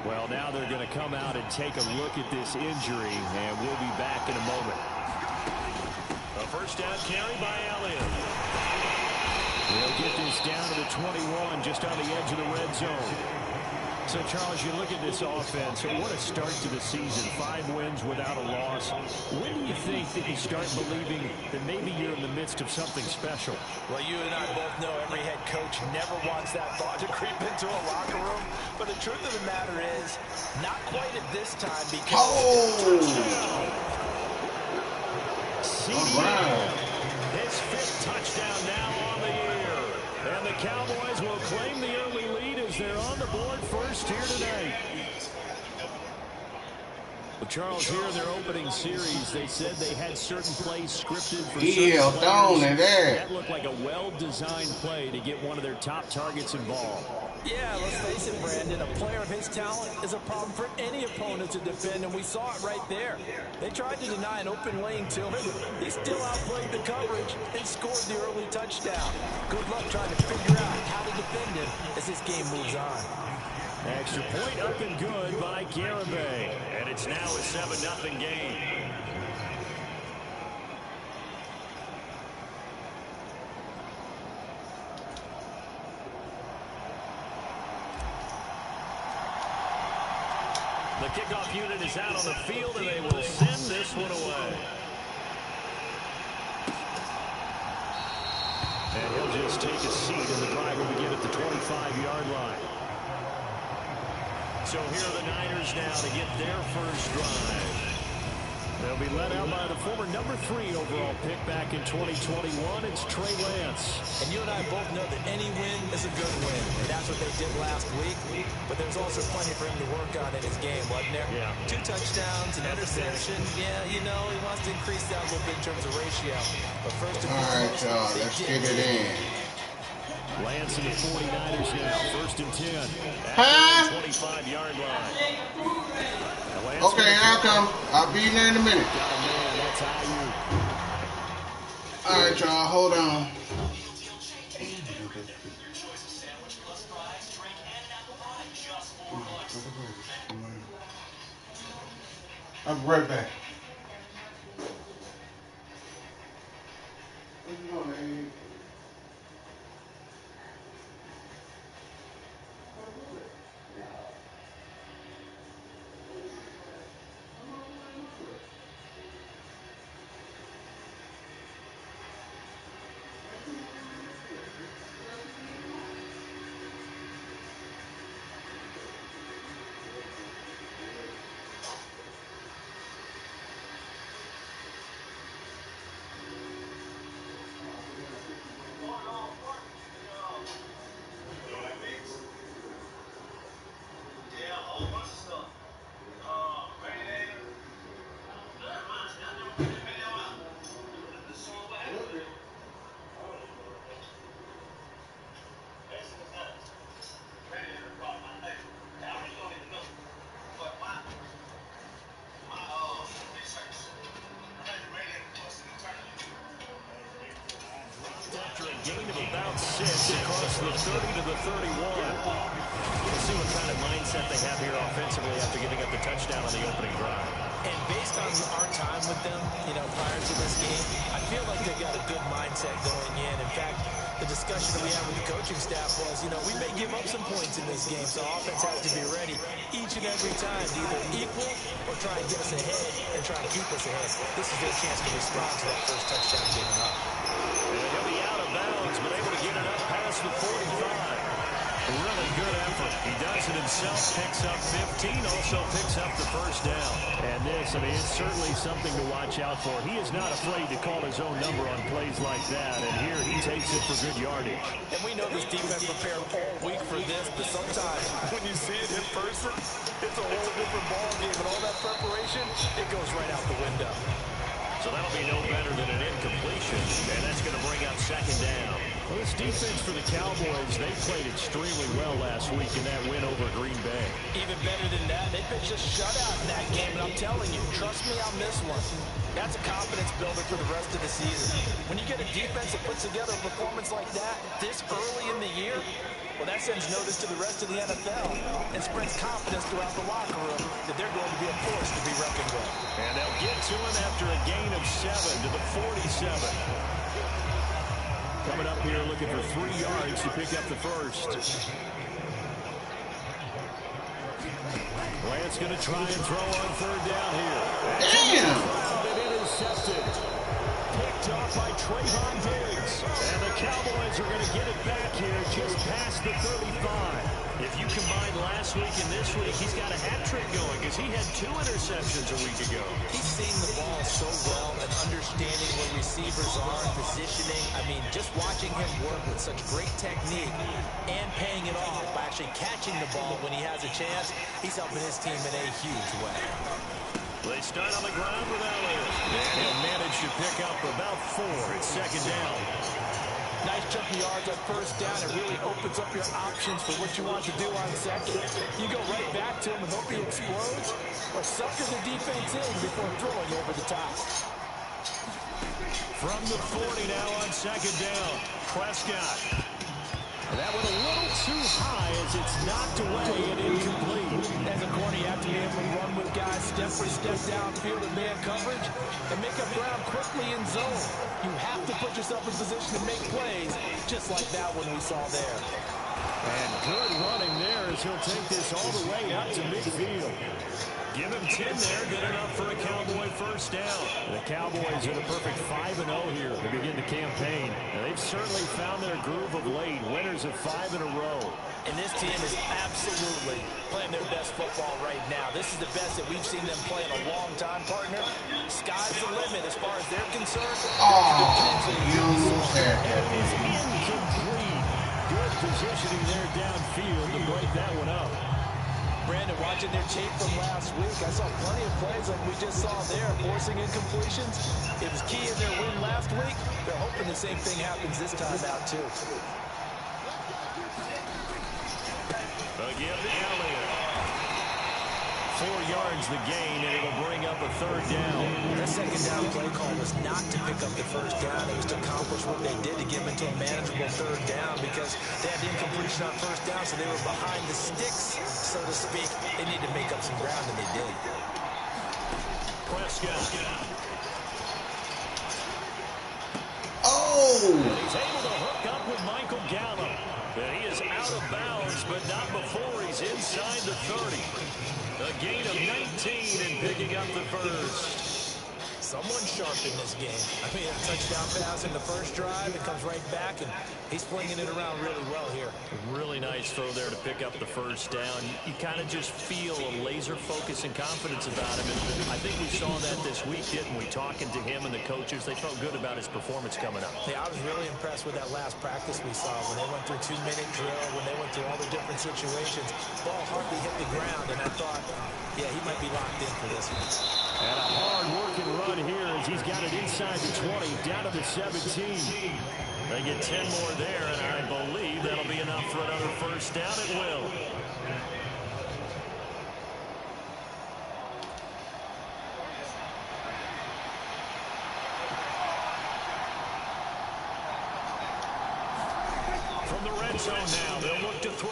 [SPEAKER 3] Well, now they're going to come out and take a look at this injury, and we'll be back in a moment. A first down carry by Elliott. They'll get this down to the 21, just on the edge of the red zone. So, Charles, you look at this offense, what a start to the season. 5 wins without a loss. When do you think that you start believing that maybe you're in the midst of something special?
[SPEAKER 4] Well, you and I both know every head coach never wants that thought to creep into a locker room. But the truth of the matter is, not quite at this time because...
[SPEAKER 3] His 5th touchdown now on the year. And the Cowboys will claim the early lead as they're on the board first here tonight. Well, Charles, here in their opening series, they said they had certain plays scripted for certain players. That looked like a well-designed play to get one of their top targets involved.
[SPEAKER 4] Yeah, let's face it, Brandon, a player of his talent is a problem for any opponent to defend, and we saw it right there. They tried to deny an open lane to him. He still outplayed the coverage and scored the early touchdown. Good luck trying to figure out how to defend him as this game moves on.
[SPEAKER 3] Extra point up and good by Garibay, and it's now a 7-0 game. The kickoff unit is out on the field, and they will send this one away. And he'll just take a seat, and the drive will begin at the 25-yard line. So here are the Niners now to get their first drive. They'll be led out by the former number 3 overall pick back in 2021. It's Trey Lance.
[SPEAKER 4] And you and I both know that any win is a good win. And that's what they did last week. But there's also plenty for him to work on in his game, wasn't there?
[SPEAKER 3] Yeah.
[SPEAKER 4] 2 touchdowns, an interception. Yeah, you know, he wants to increase that a little bit in terms of ratio. But first and foremost,
[SPEAKER 1] all right, y'all, let's get it in.
[SPEAKER 3] Lance and the 49ers now, 1st and 10.
[SPEAKER 1] Huh?
[SPEAKER 3] 25-yard line.
[SPEAKER 1] Okay, I'll come. I'll be there in a minute. All right, y'all, hold on. I'll be right back. What you doing, man?
[SPEAKER 3] 6 across the 30 to the 31. We'll see what kind of mindset they have here offensively after giving up the touchdown on the opening drive.
[SPEAKER 4] And based on our time with them, prior to this game, I feel like they've got a good mindset going in. In fact, the discussion that we had with the coaching staff was, we may give up some points in this game, so offense has to be ready each and every time to either equal or try and get us ahead and try and keep us ahead. This is their chance to respond to that first touchdown given up.
[SPEAKER 3] And he'll be out of bounds, but able to get it up past the 45. Really good effort. He does it himself, picks up 15, also picks up the first down. And this, it's certainly something to watch out for. He is not afraid to call his own number on plays like that, and here he takes it for good yardage.
[SPEAKER 4] And we know this defense prepared all week for this, but sometimes when you see it in person, it's a whole different ballgame, and all that preparation, it goes right out the window.
[SPEAKER 3] So that'll be no better than an incompletion, and that's going to bring up second down. Well, this defense for the Cowboys, they played extremely well last week in that win over Green Bay.
[SPEAKER 4] Even better than that, they pitched a shutout in that game, and I'm telling you, trust me on this one. That's a confidence builder for the rest of the season. When you get a defense that puts together a performance like that this early in the year, well, that sends notice to the rest of the NFL and spreads confidence throughout the locker room that they're going to be a force to be reckoned with.
[SPEAKER 3] And they'll get to him after a gain of 7 to the 47. Coming up here looking for 3 yards to pick up the first. Lance going to try and throw on third down here.
[SPEAKER 1] Damn!
[SPEAKER 3] And intercepted. Picked off by Trayvon Diggs. And the Cowboys are going to get it back here just past the 35. If you combine last week and this week, he's got a hat trick going because he had 2 interceptions a week ago.
[SPEAKER 4] He's seeing the ball so well and understanding where receivers are, positioning. Just watching him work with such great technique and paying it off by actually catching the ball when he has a chance, he's helping his team in a huge way.
[SPEAKER 3] They start on the ground with Elliott. And he'll manage to pick up about 4 at second down.
[SPEAKER 4] Nice chunk of yards at first down. It really opens up your options for what you want to do on second. You go right back to him and hope he explodes, or sucker the defense in before throwing over the top.
[SPEAKER 3] From the 40 now on second down, Prescott. That went a little too high as it's knocked away and incomplete.
[SPEAKER 4] As a corner, you have to be able to run with guys step for step downfield in man coverage and make up ground quickly in zone. You have to put yourself in position to make plays, just like that one we saw there.
[SPEAKER 3] And good running there as he'll take this all the way up to midfield. Give him 10 there, good enough for a Cowboy first down. The Cowboys are the perfect 5-0 here to begin the campaign. And they've certainly found their groove of late, winners of 5 in a row.
[SPEAKER 4] And this team is absolutely playing their best football right now. This is the best that we've seen them play in a long time, partner. Sky's the limit as far as they're concerned.
[SPEAKER 1] You said
[SPEAKER 3] And it is incomplete. Good positioning there downfield to break that one up.
[SPEAKER 4] Brandon, watching their tape from last week, I saw plenty of plays like we just saw there, forcing incompletions. It was key in their win last week. They're hoping the same thing happens this time out, too.
[SPEAKER 3] Again to Elliott. 4 yards the gain, and it'll bring up a third down.
[SPEAKER 4] That second down play call was not to pick up the first down. It was to accomplish what they did to get them into a manageable third down because they had the incompletion on first down, so they were behind the sticks, so to speak. They needed to make up some ground, and they did.
[SPEAKER 3] Prescott.
[SPEAKER 1] Oh!
[SPEAKER 3] He's able to hook up with Michael Gallup. And he is out of bounds, but not before he's inside the 30. A gain of 19 and picking up the first.
[SPEAKER 4] Someone sharp in this game. A touchdown pass in the first drive. It comes right back, and he's flinging it around really well here.
[SPEAKER 3] Really nice throw there to pick up the first down. You kind of just feel a laser focus and confidence about him. And I think we saw that this week, didn't we? Talking to him and the coaches, they felt good about his performance coming up.
[SPEAKER 4] Yeah, I was really impressed with that last practice we saw when they went through 2-minute drill, when they went through all the different situations. Ball hardly hit the ground, and I thought, yeah, he might be locked in for this one.
[SPEAKER 3] And a hard-working run here as he's got it inside the 20, down to the 17. They get 10 more there, and I believe that'll be enough for another first down. It will. red zone now. They'll look to throw.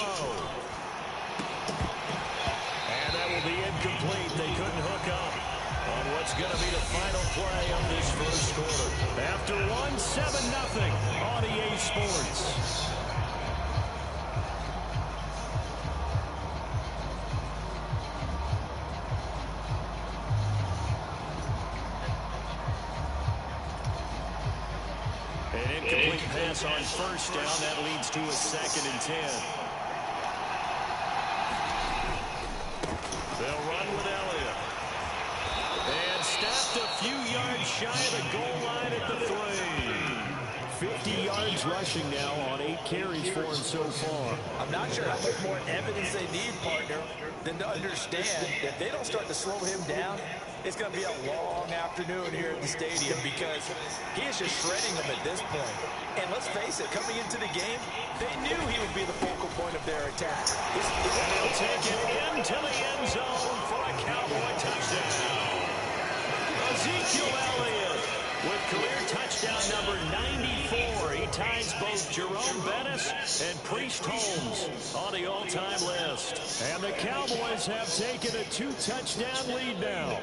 [SPEAKER 3] And that will be incomplete. They couldn't hook up on what's going to be the final play of this first quarter. After one, 7-0 on EA Sports. An incomplete pass on first down. That leads to a 2nd and 10. They'll run with Elliott. And stopped a few yards shy of the goal line at the 3. 50 yards rushing now on 8 carries for him so far.
[SPEAKER 4] I'm not sure how much more evidence they need, partner, than to understand that they don't start to slow him down. It's going to be a long afternoon here at the stadium because he is just shredding them at this point. And let's face it, coming into the game, they knew he would be the focal point of their attack.
[SPEAKER 3] They'll take it into the end zone for a Cowboy touchdown. Ezekiel Elliott with career touchdown number 94. He ties both Jerome Bettis and Priest Holmes on the all-time list. And the Cowboys have taken a 2-touchdown lead now.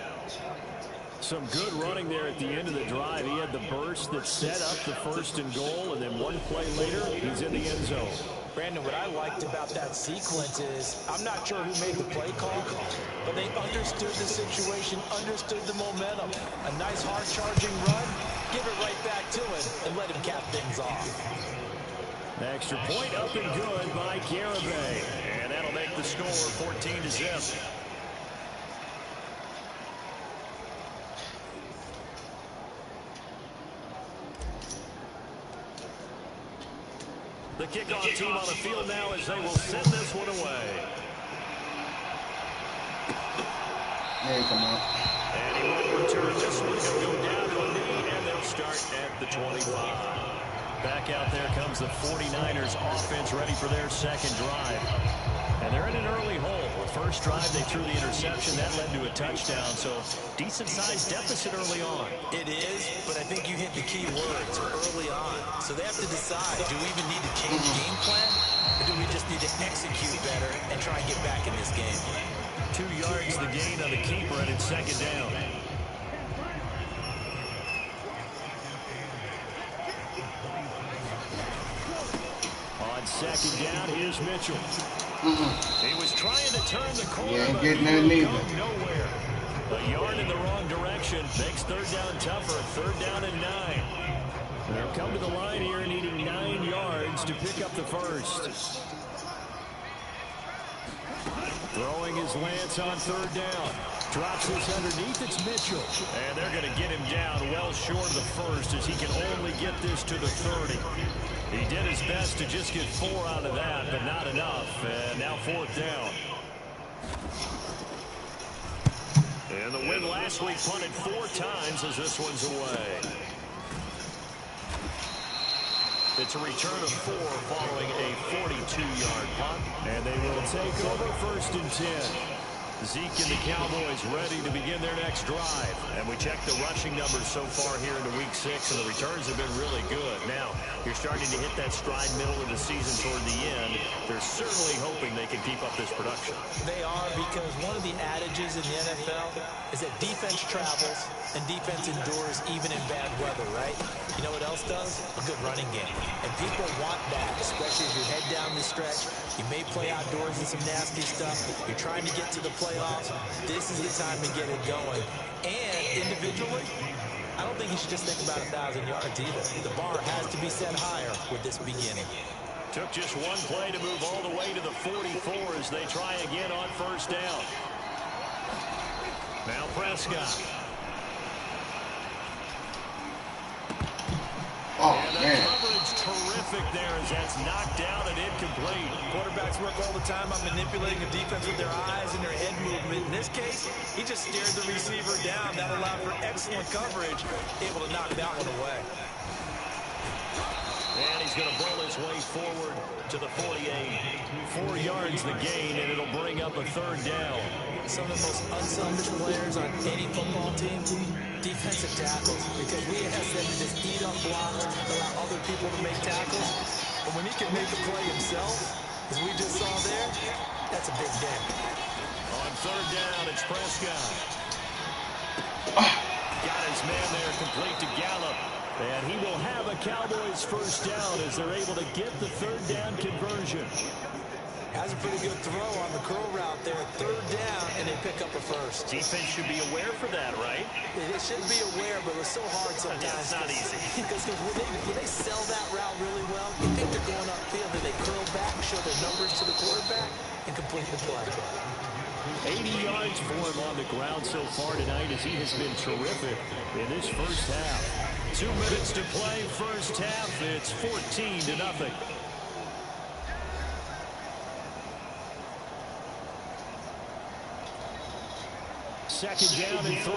[SPEAKER 3] Some good running there at the end of the drive. He had the burst that set up the 1st and goal, and then one play later, he's in the end zone.
[SPEAKER 4] Brandon, what I liked about that sequence is I'm not sure who made the play call, but they understood the situation, understood the momentum. A nice hard-charging run, give it right back to him, and let him cap things off.
[SPEAKER 3] The extra point up and good by Garibay, and that'll make the score 14-0. The kickoff team on the field now as they will send this one away.
[SPEAKER 1] Hey, come on.
[SPEAKER 3] And he will return this one. He'll go down to a knee, and they'll start at the 25. Back out there comes the 49ers offense ready for their 2nd drive. And they're in an early hole. The first drive, they threw the interception. That led to a touchdown. So decent-sized deficit early on.
[SPEAKER 4] It is, but I think you hit the key words early on. So they have to decide, do we even need to change game plan? Or do we just need to execute better and try and get back in this game?
[SPEAKER 3] 2 yards the gain on the keeper, and it's 2nd down. On 2nd down, here's Mitchell. He was trying to turn the corner, but he will go nowhere. A yard in the wrong direction makes 3rd down tougher. 3rd down and 9. They'll come to the line here needing 9 yards to pick up the 1st. Throwing his Lance on 3rd down. Drops this underneath. It's Mitchell. And they're going to get him down well short of the 1st as he can only get this to the 30. He did his best to just get 4 out of that, but not enough. And now 4th down. And the win last week punted 4 times as this one's away. It's a return of 4 following a 42-yard punt. And they will take over 1st and 10. Zeke and the Cowboys ready to begin their next drive. And we check the rushing numbers so far here into Week 6, and the returns have been really good. Now, you're starting to hit that stride middle of the season toward the end. They're certainly hoping they can keep up this production.
[SPEAKER 4] They are, because one of the adages in the NFL is that defense travels and defense endures even in bad weather, right? You know what else does? A good running game. And people want that, especially as you head down the stretch. You may play outdoors in some nasty stuff. You're trying to get to the playoffs. This is the time to get it going. And individually, I don't think you should just think about 1,000 yards either. The bar has to be set higher with this beginning.
[SPEAKER 3] Took just one play to move all the way to the 44 as they try again on 1st down. Now Prescott.
[SPEAKER 1] Oh,
[SPEAKER 3] and the
[SPEAKER 1] man.
[SPEAKER 3] coverage terrific there as that's knocked down and incomplete.
[SPEAKER 4] Quarterbacks work all the time on manipulating the defense with their eyes and their head movement. In this case, he just stared the receiver down. That allowed for excellent coverage, able to knock that one away.
[SPEAKER 3] And he's going to roll his way forward to the 48. 4 yards the gain, and it'll bring up a 3rd down.
[SPEAKER 4] Some of the most unselfish players on any football team, defensive tackles, because we ask them to just eat up blocks, allow other people to make tackles. But when he can make the play himself, as we just saw there, that's a big game.
[SPEAKER 3] On third down, it's Prescott. Got his man there complete to Gallup. And he will have a Cowboys first down as they're able to get the third down conversion.
[SPEAKER 4] Has a pretty good throw on the curl route there. Third down, and they pick up a first.
[SPEAKER 3] Defense should be aware for that, right?
[SPEAKER 4] They should be aware, but it's so hard sometimes.
[SPEAKER 3] Yeah, it's not easy.
[SPEAKER 4] Because when they sell that route really well, you think they're going upfield, and they curl back, show their numbers to the quarterback, and complete the play.
[SPEAKER 3] 80 yards for him on the ground so far tonight as he has been terrific in this first half. 2 minutes to play first half. It's 14-0. Second down and 3.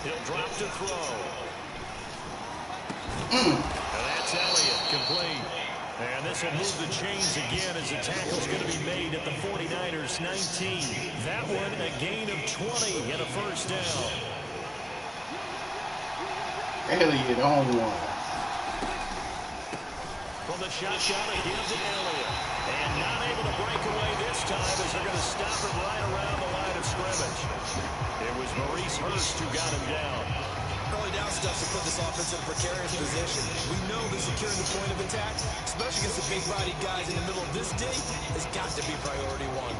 [SPEAKER 3] He'll drop to throw. And that's Elliott, complete. And this will move the chains again as the tackle's going to be made at the 49ers 19. That one a gain of 20 and a first down.
[SPEAKER 1] Elliott on one.
[SPEAKER 3] From the shotgun again to Elliott. And not able to break away this time as they're going to stop him right around the line of scrimmage. It was Maurice Hurst who got him down.
[SPEAKER 4] Early down stuff to put this offense in a precarious position. We know that securing the point of attack, especially against the big-bodied guys in the middle of this day, has got to be priority one.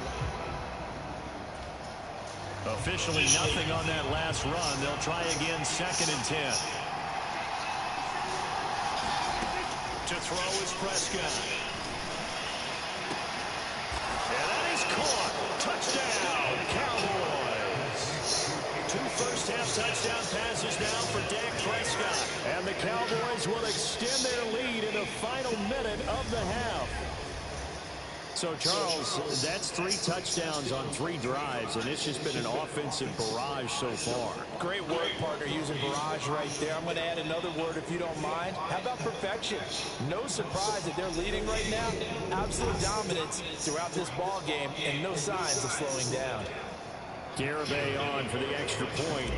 [SPEAKER 3] Officially nothing on that last run. They'll try again, 2nd and 10. To throw is Prescott. And that is caught. Touchdown, Cowboys. 2 first-half touchdown passes now for Dak Prescott. And the Cowboys will extend their lead in the final minute of the half. So, Charles, that's 3 touchdowns on 3 drives, and it's just been an offensive barrage so far.
[SPEAKER 4] Great work, partner, using barrage right there. I'm going to add another word if you don't mind. How about perfection? No surprise that they're leading right now. Absolute dominance throughout this ball game, and no signs of slowing down.
[SPEAKER 3] Garibay on for the extra point.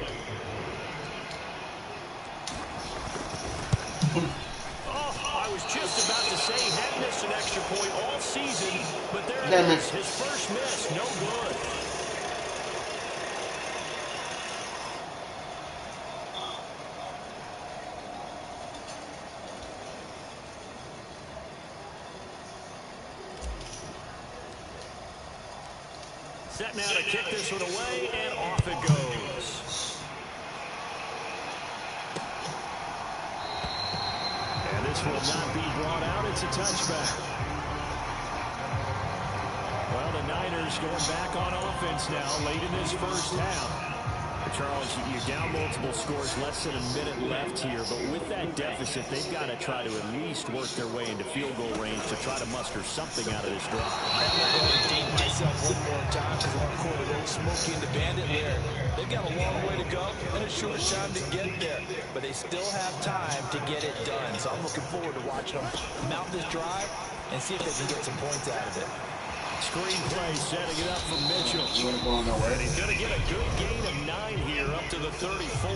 [SPEAKER 3] I was just about to say he had missed an extra point all season, but there it is. His first miss, no good. Set now to kick this one away, and off it goes. This will not be brought out. It's a touchback. Well, the Niners going back on offense now late in this first half. Charles, you're down multiple scores, less than a minute left here, but with that deficit, they've got to try to at least work their way into field goal range to try to muster something out of this drive.
[SPEAKER 4] I'm going to date myself one more time because our quarter there, Smokey and the Bandit there. They've got a long way to go and a short time to get there, but they still have time to get it done. So I'm looking forward to watching them mount this drive and see if they can get some points out of it.
[SPEAKER 3] Screen play setting it up for Mitchell. And he's going to get a good gain of 9 here up to the 34.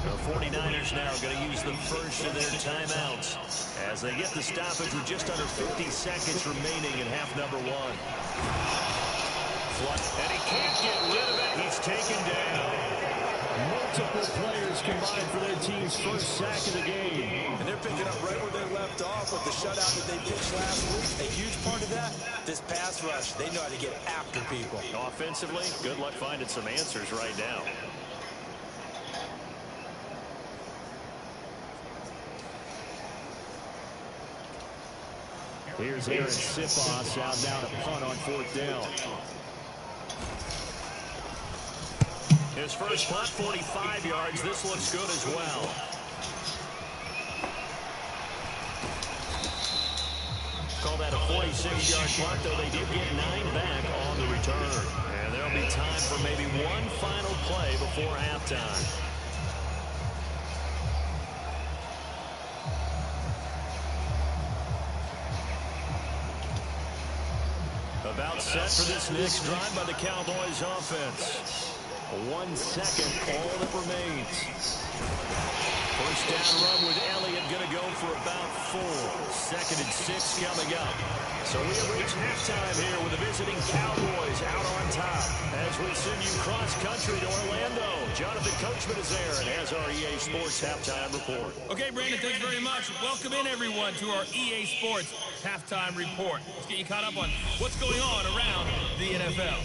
[SPEAKER 3] The 49ers now going to use the first of their timeouts as they get the stoppage with just under 50 seconds remaining in half number 1. And he can't get rid of it. He's taken down. Multiple players combined for their team's first sack of the game.
[SPEAKER 4] And they're picking up right where they left off with the shutout that they pitched last week. A huge part of that, this pass rush. They know how to get after people.
[SPEAKER 3] Offensively, good luck finding some answers right now. Here's Aaron Sipos out now to punt on 4th down. His first punt, 45 yards. This looks good as well. Call that a 46-yard punt, though they did get 9 back on the return. And there'll be time for maybe one final play before halftime. About set for this next drive by the Cowboys offense. 1 second, all that remains. First down run with Elliott, going to go for about 4. 2nd and 6 coming up. So we have reached halftime here with the visiting Cowboys out on top. As we send you cross-country to Orlando, Jonathan Coachman is there and has our EA Sports Halftime Report.
[SPEAKER 5] Okay, Brandon, thanks very much. Welcome in, everyone, to our EA Sports Halftime Report. Let's get you caught up on what's going on around the NFL.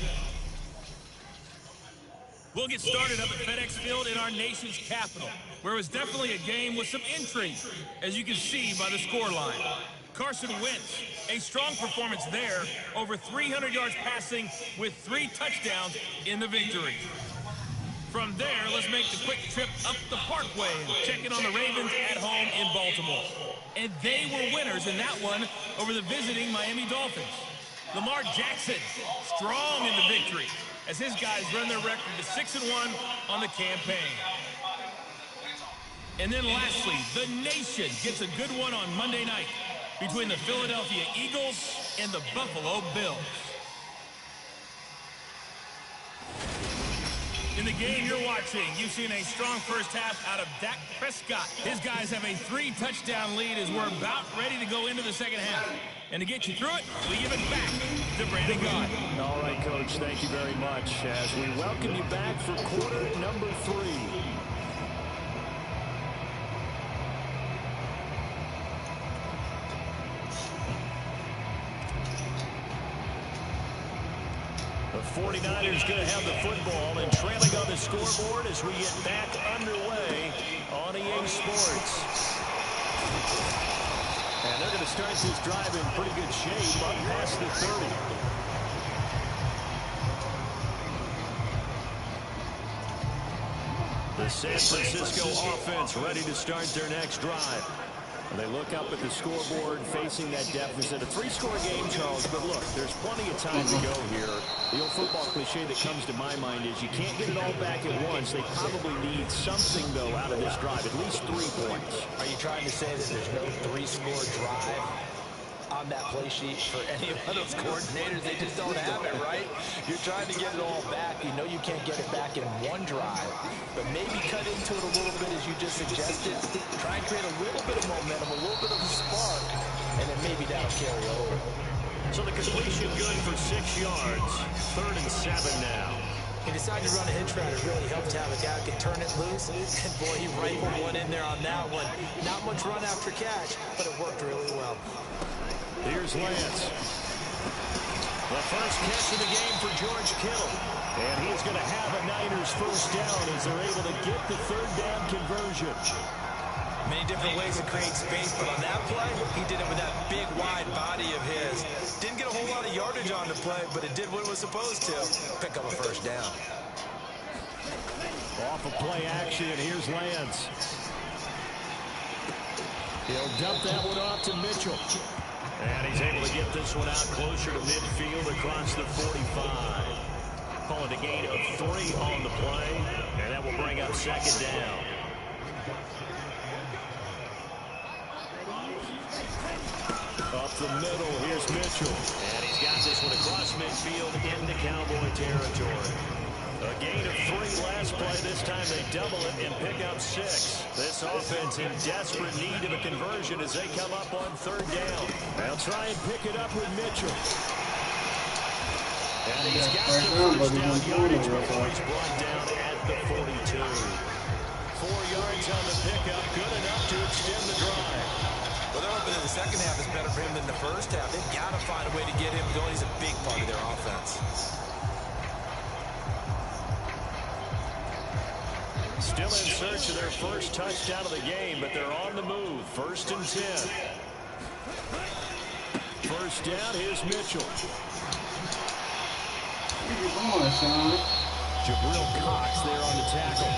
[SPEAKER 5] We'll get started up at FedEx Field in our nation's capital, where it was definitely a game with some intrigue, as you can see by the scoreline. Carson Wentz, a strong performance there, over 300 yards passing with 3 touchdowns in the victory. From there, let's make the quick trip up the Parkway and check in on the Ravens at home in Baltimore. And they were winners in that one over the visiting Miami Dolphins. Lamar Jackson, strong in the victory, as his guys run their record to 6-1 on the campaign. And then lastly, the nation gets a good one on Monday night between the Philadelphia Eagles and the Buffalo Bills. In the game you're watching, you've seen a strong first half out of Dak Prescott. His guys have a 3-touchdown lead as we're about ready to go into the second half. And to get you through it, we give it back to Brandon God.
[SPEAKER 3] All right, Coach, thank you very much as we welcome you back for quarter number 3. The 49ers going to have the football and trailing on the scoreboard as we get back underway on EA Sports. And they're going to start this drive in pretty good shape up past the 30. The San Francisco offense ready to start their next drive. They look up at the scoreboard facing that deficit. A 3-score game, Charles, but look, there's plenty of time to go here. The old football cliche that comes to my mind is you can't get it all back at once. They probably need something, though, out of this drive, at least 3 points.
[SPEAKER 4] Are you trying to say that there's no 3-score drive on that play sheet for any of those coordinators? They just don't have it, right? You're trying to get it all back. You know you can't get it back in one drive, but maybe cut into it a little bit as you just suggested. Try and create a little bit of momentum, a little bit of a spark, and then maybe that'll carry over.
[SPEAKER 3] So the completion good for 6 yards. 3rd and 7 now.
[SPEAKER 4] He decided to run a hitch route. It really helped to have a guy who can turn it loose. And boy, he rifled one in there on that one. Not much run after catch, but it worked really well.
[SPEAKER 3] Here's Lance. The first catch of the game for George Kittle. And he's going to have a Niners first down as they're able to get the 3rd down conversion.
[SPEAKER 4] Many different ways to create space, but on that play, he did it with that big, wide body of his. Didn't get a whole lot of yardage on the play, but it did what it was supposed to. Pick up a first down.
[SPEAKER 3] Off of play action, and here's Lance. He'll dump that one off to Mitchell. And he's able to get this one out closer to midfield across the 45. Calling a gain of 3 on the play, and that will bring up 2nd down. Up the middle, here's Mitchell. And he's got this one across midfield into Cowboy territory. A gain of 3 last play. This time they double it and pick up 6. This offense in desperate need of a conversion as they come up on 3rd down. They'll try and pick it up with Mitchell. And he's got the first down yardage before he's brought down at the 42. 4 yards on the pickup, good enough to extend the drive.
[SPEAKER 4] Well, they're hoping that the second half is better for him than the first half. They've got to find a way to get him going. He's a big part of their offense.
[SPEAKER 3] Still in search of their first touchdown of the game, but they're on the move. 1st and 10. First down, here's Mitchell. Jabril Cox there on the tackle.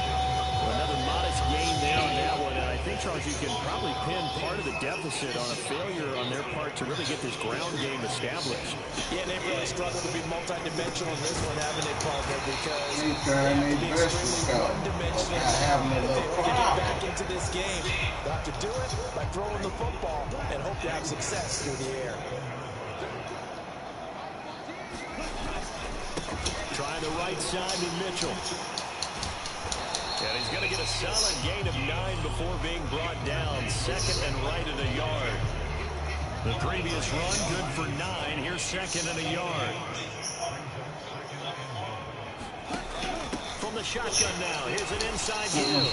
[SPEAKER 3] Another modest gain there on that one. And I think, Charles, you can probably pin part of the deficit on a failure on their part to really get this ground game established.
[SPEAKER 4] Yeah, they've really struggled to be multi-dimensional in this one, haven't they, Parker? Because they have to be extremely one-dimensional if they get back into this game. They have to do it by throwing the football and hope to have success through the air.
[SPEAKER 3] Try the right side with Mitchell. And he's going to get a solid gain of 9 before being brought down. Second and right at a yard. The previous run, good for 9. Here's second and a yard. From the shotgun now, here's an inside give.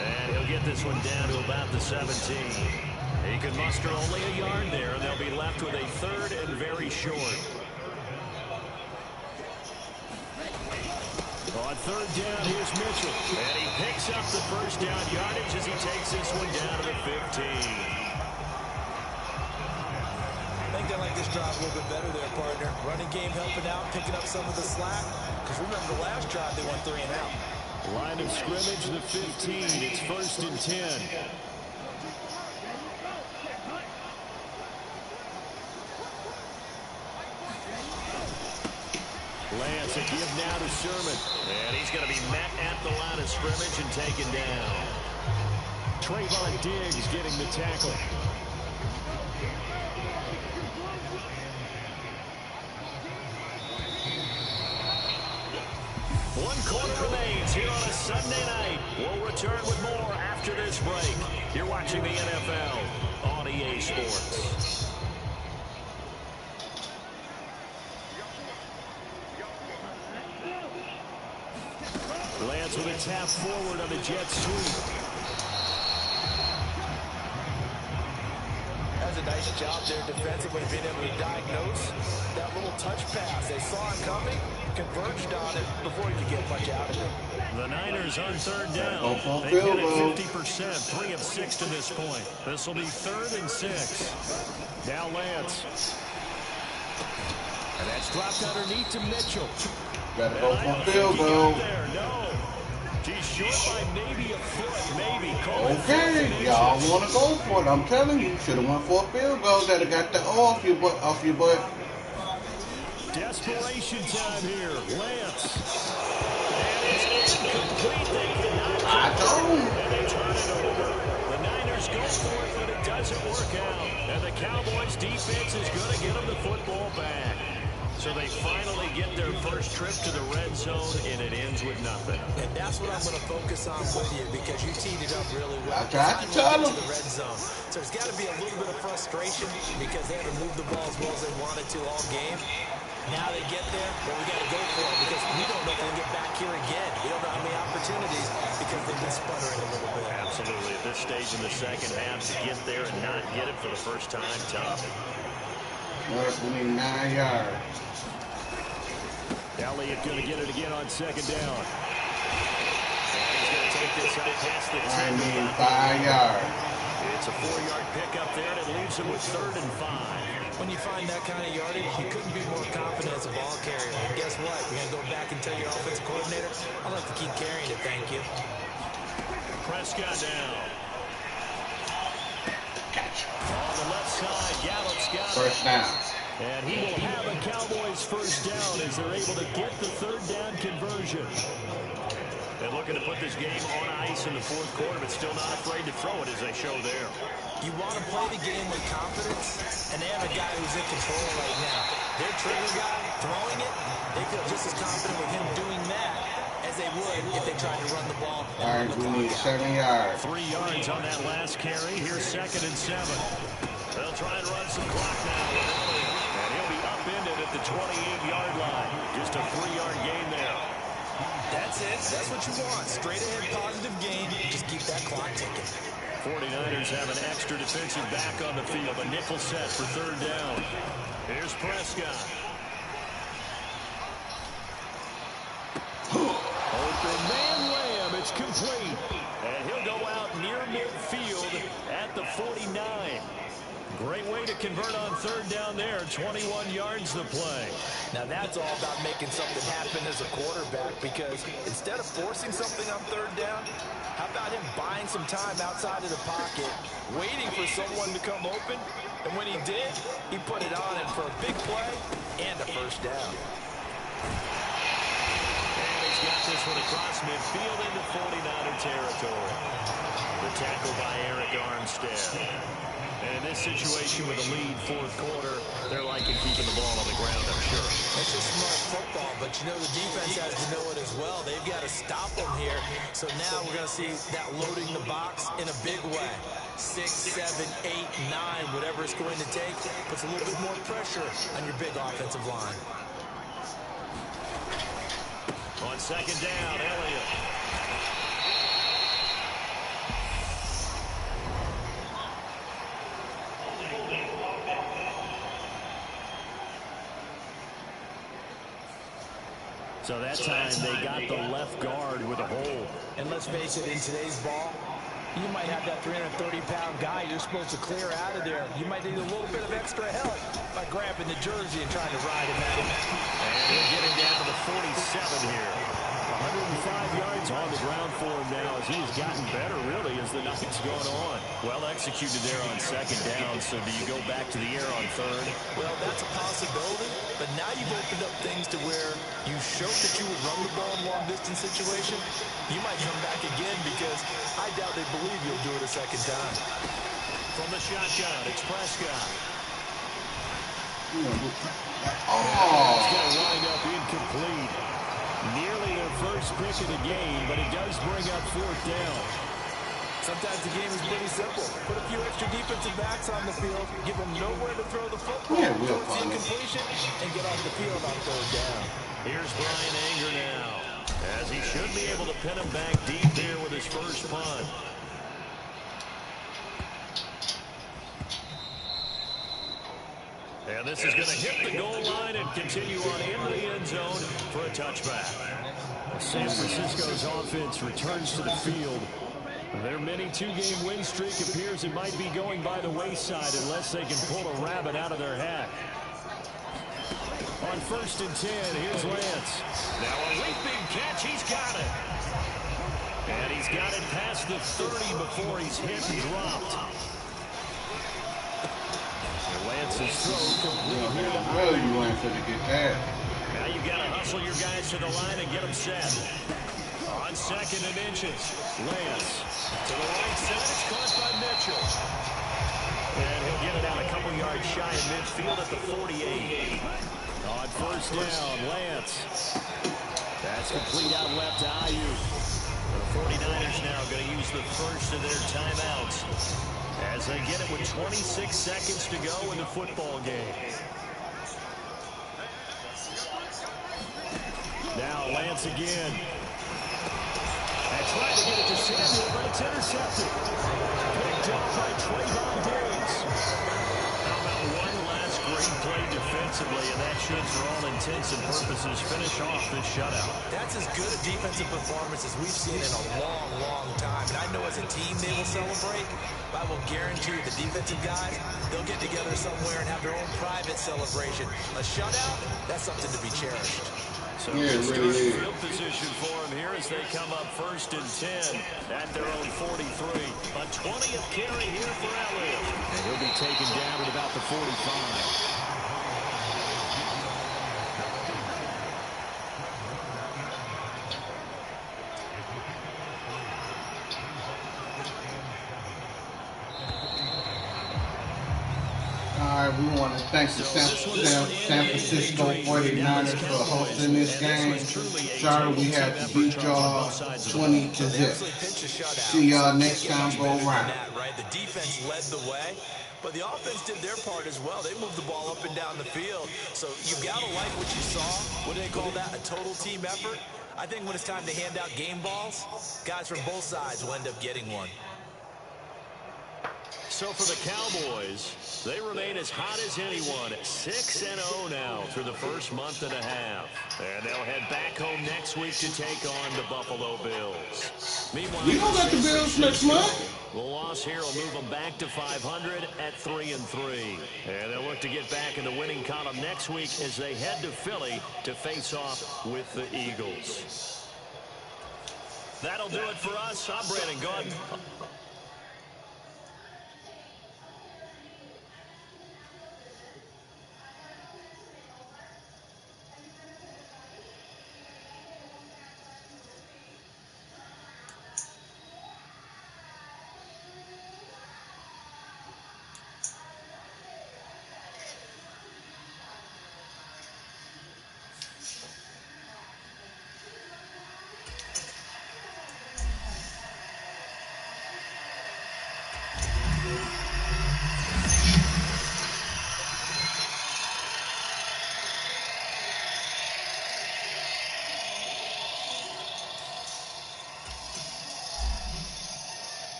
[SPEAKER 3] And he'll get this one down to about the 17. He can muster only a yard there, and they'll be left with a third and very short. On third down, here's Mitchell. And he picks up the first down yardage as he takes this one down to the 15.
[SPEAKER 4] I think they like this drive a little bit better there, partner. Running game helping out, picking up some of the slack. Because remember, the last drive they went 3 and out.
[SPEAKER 3] Line of scrimmage, the 15. It's first and 10. Lance, a give now to Sherman. And he's going to be met at the line of scrimmage and taken down. Trayvon Diggs getting the tackle. One quarter remains here on a Sunday night. We'll return with more after this break. You're watching the NFL on EA Sports. Lance with a tap forward on the jet sweep.
[SPEAKER 4] That's a nice job there defensively, being able to diagnose that little touch pass. They saw it coming, converged on it before he could get much out of it.
[SPEAKER 3] The Niners on third down. They get it 50%, 3 of 6 to this point. This will be 3rd and 6. Now Lance. And that's dropped underneath to Mitchell.
[SPEAKER 1] Got to go for a field goal.
[SPEAKER 3] No. He's short by maybe a foot, maybe.
[SPEAKER 1] Okay, y'all want to go for it. I'm telling you, should have went for a field goal. That have got the O off your butt.
[SPEAKER 3] Desperation time here. Lance. And it's incomplete.
[SPEAKER 1] I told him.
[SPEAKER 3] And they turn it over. The Niners go for it, but it doesn't work out. And the Cowboys defense is going to get them the football back. So they finally get their first trip to the red zone, and it ends with nothing.
[SPEAKER 4] And that's what I'm going to focus on with you, because you teed it up really well.
[SPEAKER 1] I tried to tell him.
[SPEAKER 4] The red zone. So there's got to be a little bit of frustration because they haven't moved the ball as well as they wanted to all game. Now they get there, but we got to go for it because we don't know if they'll get back here again. We don't know how many opportunities because they've been sputtering a little bit.
[SPEAKER 3] Absolutely. At this stage in the second half, to get there and not get it for the first time, tough.
[SPEAKER 1] We need 9 yards.
[SPEAKER 3] Elliott going to get it again on second down. And he's going to take this out past the 10.
[SPEAKER 1] I need 5 yards.
[SPEAKER 3] It's a 4-yard pickup there, and it leaves him with 3rd and 5.
[SPEAKER 4] When you find that kind of yardage, you couldn't be more confident as a ball carrier. And guess what? You're going to go back and tell your offensive coordinator, I'd like to keep carrying it, thank you.
[SPEAKER 3] Prescott down.
[SPEAKER 1] Gotcha.
[SPEAKER 3] On the left side, Gallup's got it.
[SPEAKER 1] First down.
[SPEAKER 3] And he will have a Cowboys first down as they're able to get the 3rd down conversion. They're looking to put this game on ice in the 4th quarter, but still not afraid to throw it as they show there.
[SPEAKER 4] You want to play the game with confidence, and they have a guy who's in control right now. Their trigger guy throwing it, they feel just as confident with him doing that as they would if they tried to run the ball.
[SPEAKER 1] All right, we need 7 yards.
[SPEAKER 3] 3 yards on that last carry. Here's 2nd and 7. They'll try and run some clock now with Elliott. And he'll be upended at the 28-yard line. Just a 3-yard gain there.
[SPEAKER 4] That's it. That's what you want. Straight ahead positive gain. Just keep that clock ticking.
[SPEAKER 3] 49ers have an extra defensive back on the field. A nickel set for 3rd down. Here's Prescott. Open man Lamb. It's complete. And he'll go out near midfield at the 49. Great way to convert on 3rd down there. 21 yards to play.
[SPEAKER 4] Now that's all about making something happen as a quarterback, because instead of forcing something on 3rd down, how about him buying some time outside of the pocket, waiting for someone to come open, and when he did, he put it on him for a big play and a first down.
[SPEAKER 3] And he's got this this one across midfield into 49er territory. The tackle by Eric Armstead. And in this situation with a lead fourth quarter, they're liking keeping the ball on the ground, I'm sure.
[SPEAKER 4] It's just smart football, but you know the defense has to know it as well. They've got to stop them here. So now we're going to see that loading the box in a big way. 6, 7, 8, 9, whatever it's going to take, puts a little bit more pressure on your big offensive line.
[SPEAKER 3] On second down, Elliott. So that time they got the left guard with a hold.
[SPEAKER 4] And let's face it, in today's ball, you might have that 330-pound guy you're supposed to clear out of there. You might need a little bit of extra help by grabbing the jersey and trying to ride him at him.
[SPEAKER 3] And he'll get him down to the 47 here. 105 yards on the ground for him now as he's gotten better, really, as the night's gone on. Well executed there on second down, so do you go back to the air on third?
[SPEAKER 4] Well, that's a possibility, but now you've opened up things to where you showed that you would run the ball in long-distance situation. You might come back again because I doubt they believe you'll do it a second time.
[SPEAKER 3] From the shotgun, it's Prescott.
[SPEAKER 1] Oh!
[SPEAKER 3] It's going to wind up incomplete. Nearly their first pick of the game, but it does bring up fourth down.
[SPEAKER 4] Sometimes the game is pretty simple. Put a few extra defensive backs on the field, give them nowhere to throw the football, force the incompletion, and get off the field on third down.
[SPEAKER 3] Here's Brian Anger now, as he should be able to pin him back deep here with his first punt. And this is going to hit the goal line and continue on into the end zone for a touchback. San Francisco's offense returns to the field. Their mini two-game win streak appears it might be going by the wayside unless they can pull a rabbit out of their hat. On 1st and 10, here's Lance. Now a leaping catch, he's got it. And he's got it past the 30 before he's hit and dropped. Lance's throw complete here to
[SPEAKER 1] Well, you want to get that.
[SPEAKER 3] Now you got to hustle your guys to the line and get them set. On 2nd and inches, Lance to the right side. It's caught by Mitchell. And he'll get it out a couple yards shy of midfield at the 48. On 1st down, Lance. That's complete out left to Ayuk. The 49ers now going to use the first of their timeouts as they get it with 26 seconds to go in the football game. Now Lance again. And trying to get it to Samuel, but it's intercepted. Picked up by Trayvon Diggs. How about one last great play defensively, and that should, for all intents and purposes, finish off this shutout.
[SPEAKER 4] That's as good a defensive performance as we've seen in a long, long time. And I know as a team they will celebrate, but I will guarantee you the defensive guys, they'll get together somewhere and have their own private celebration. A shutout, that's something to be cherished.
[SPEAKER 3] So starting field position for them here as they come up 1st and 10 at their own 43. A 20th carry here for Elliott. And he'll be taken down at about the 45.
[SPEAKER 1] All right, we want to thank the San Francisco 49ers for hosting this game. Sorry we had to beat y'all 20-0. See y'all next time go round.
[SPEAKER 4] The defense led the way, but the offense did their part as well. They moved the ball up and down the field. So you got to like what you saw. What do they call that? A total team effort? I think when it's time to hand out game balls, guys from both sides will end up getting one.
[SPEAKER 3] So for the Cowboys, they remain as hot as anyone at 6-0 now through the first month and a half. And they'll head back home next week to take on the Buffalo Bills. Meanwhile,
[SPEAKER 1] We don't got the Bills next month.
[SPEAKER 3] the loss here will move them back to 500 at 3-3. And they'll look to get back in the winning column next week as they head to Philly to face off with the Eagles. That'll do it for us. I'm Brandon Gordon.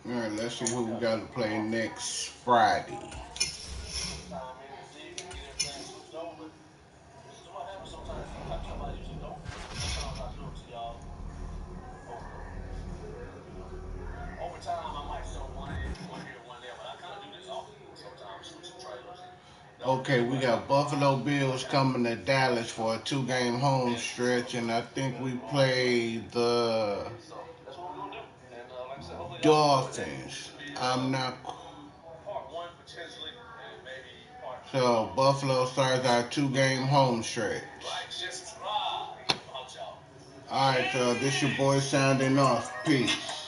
[SPEAKER 1] All right, let's see who we got to play next Friday. Okay, we got Buffalo Bills coming to Dallas for a 2-game home stretch, and I think we play the Dolphins. I'm not. So Buffalo starts our 2-game home stretch. All right, this your boy sounding off. Peace.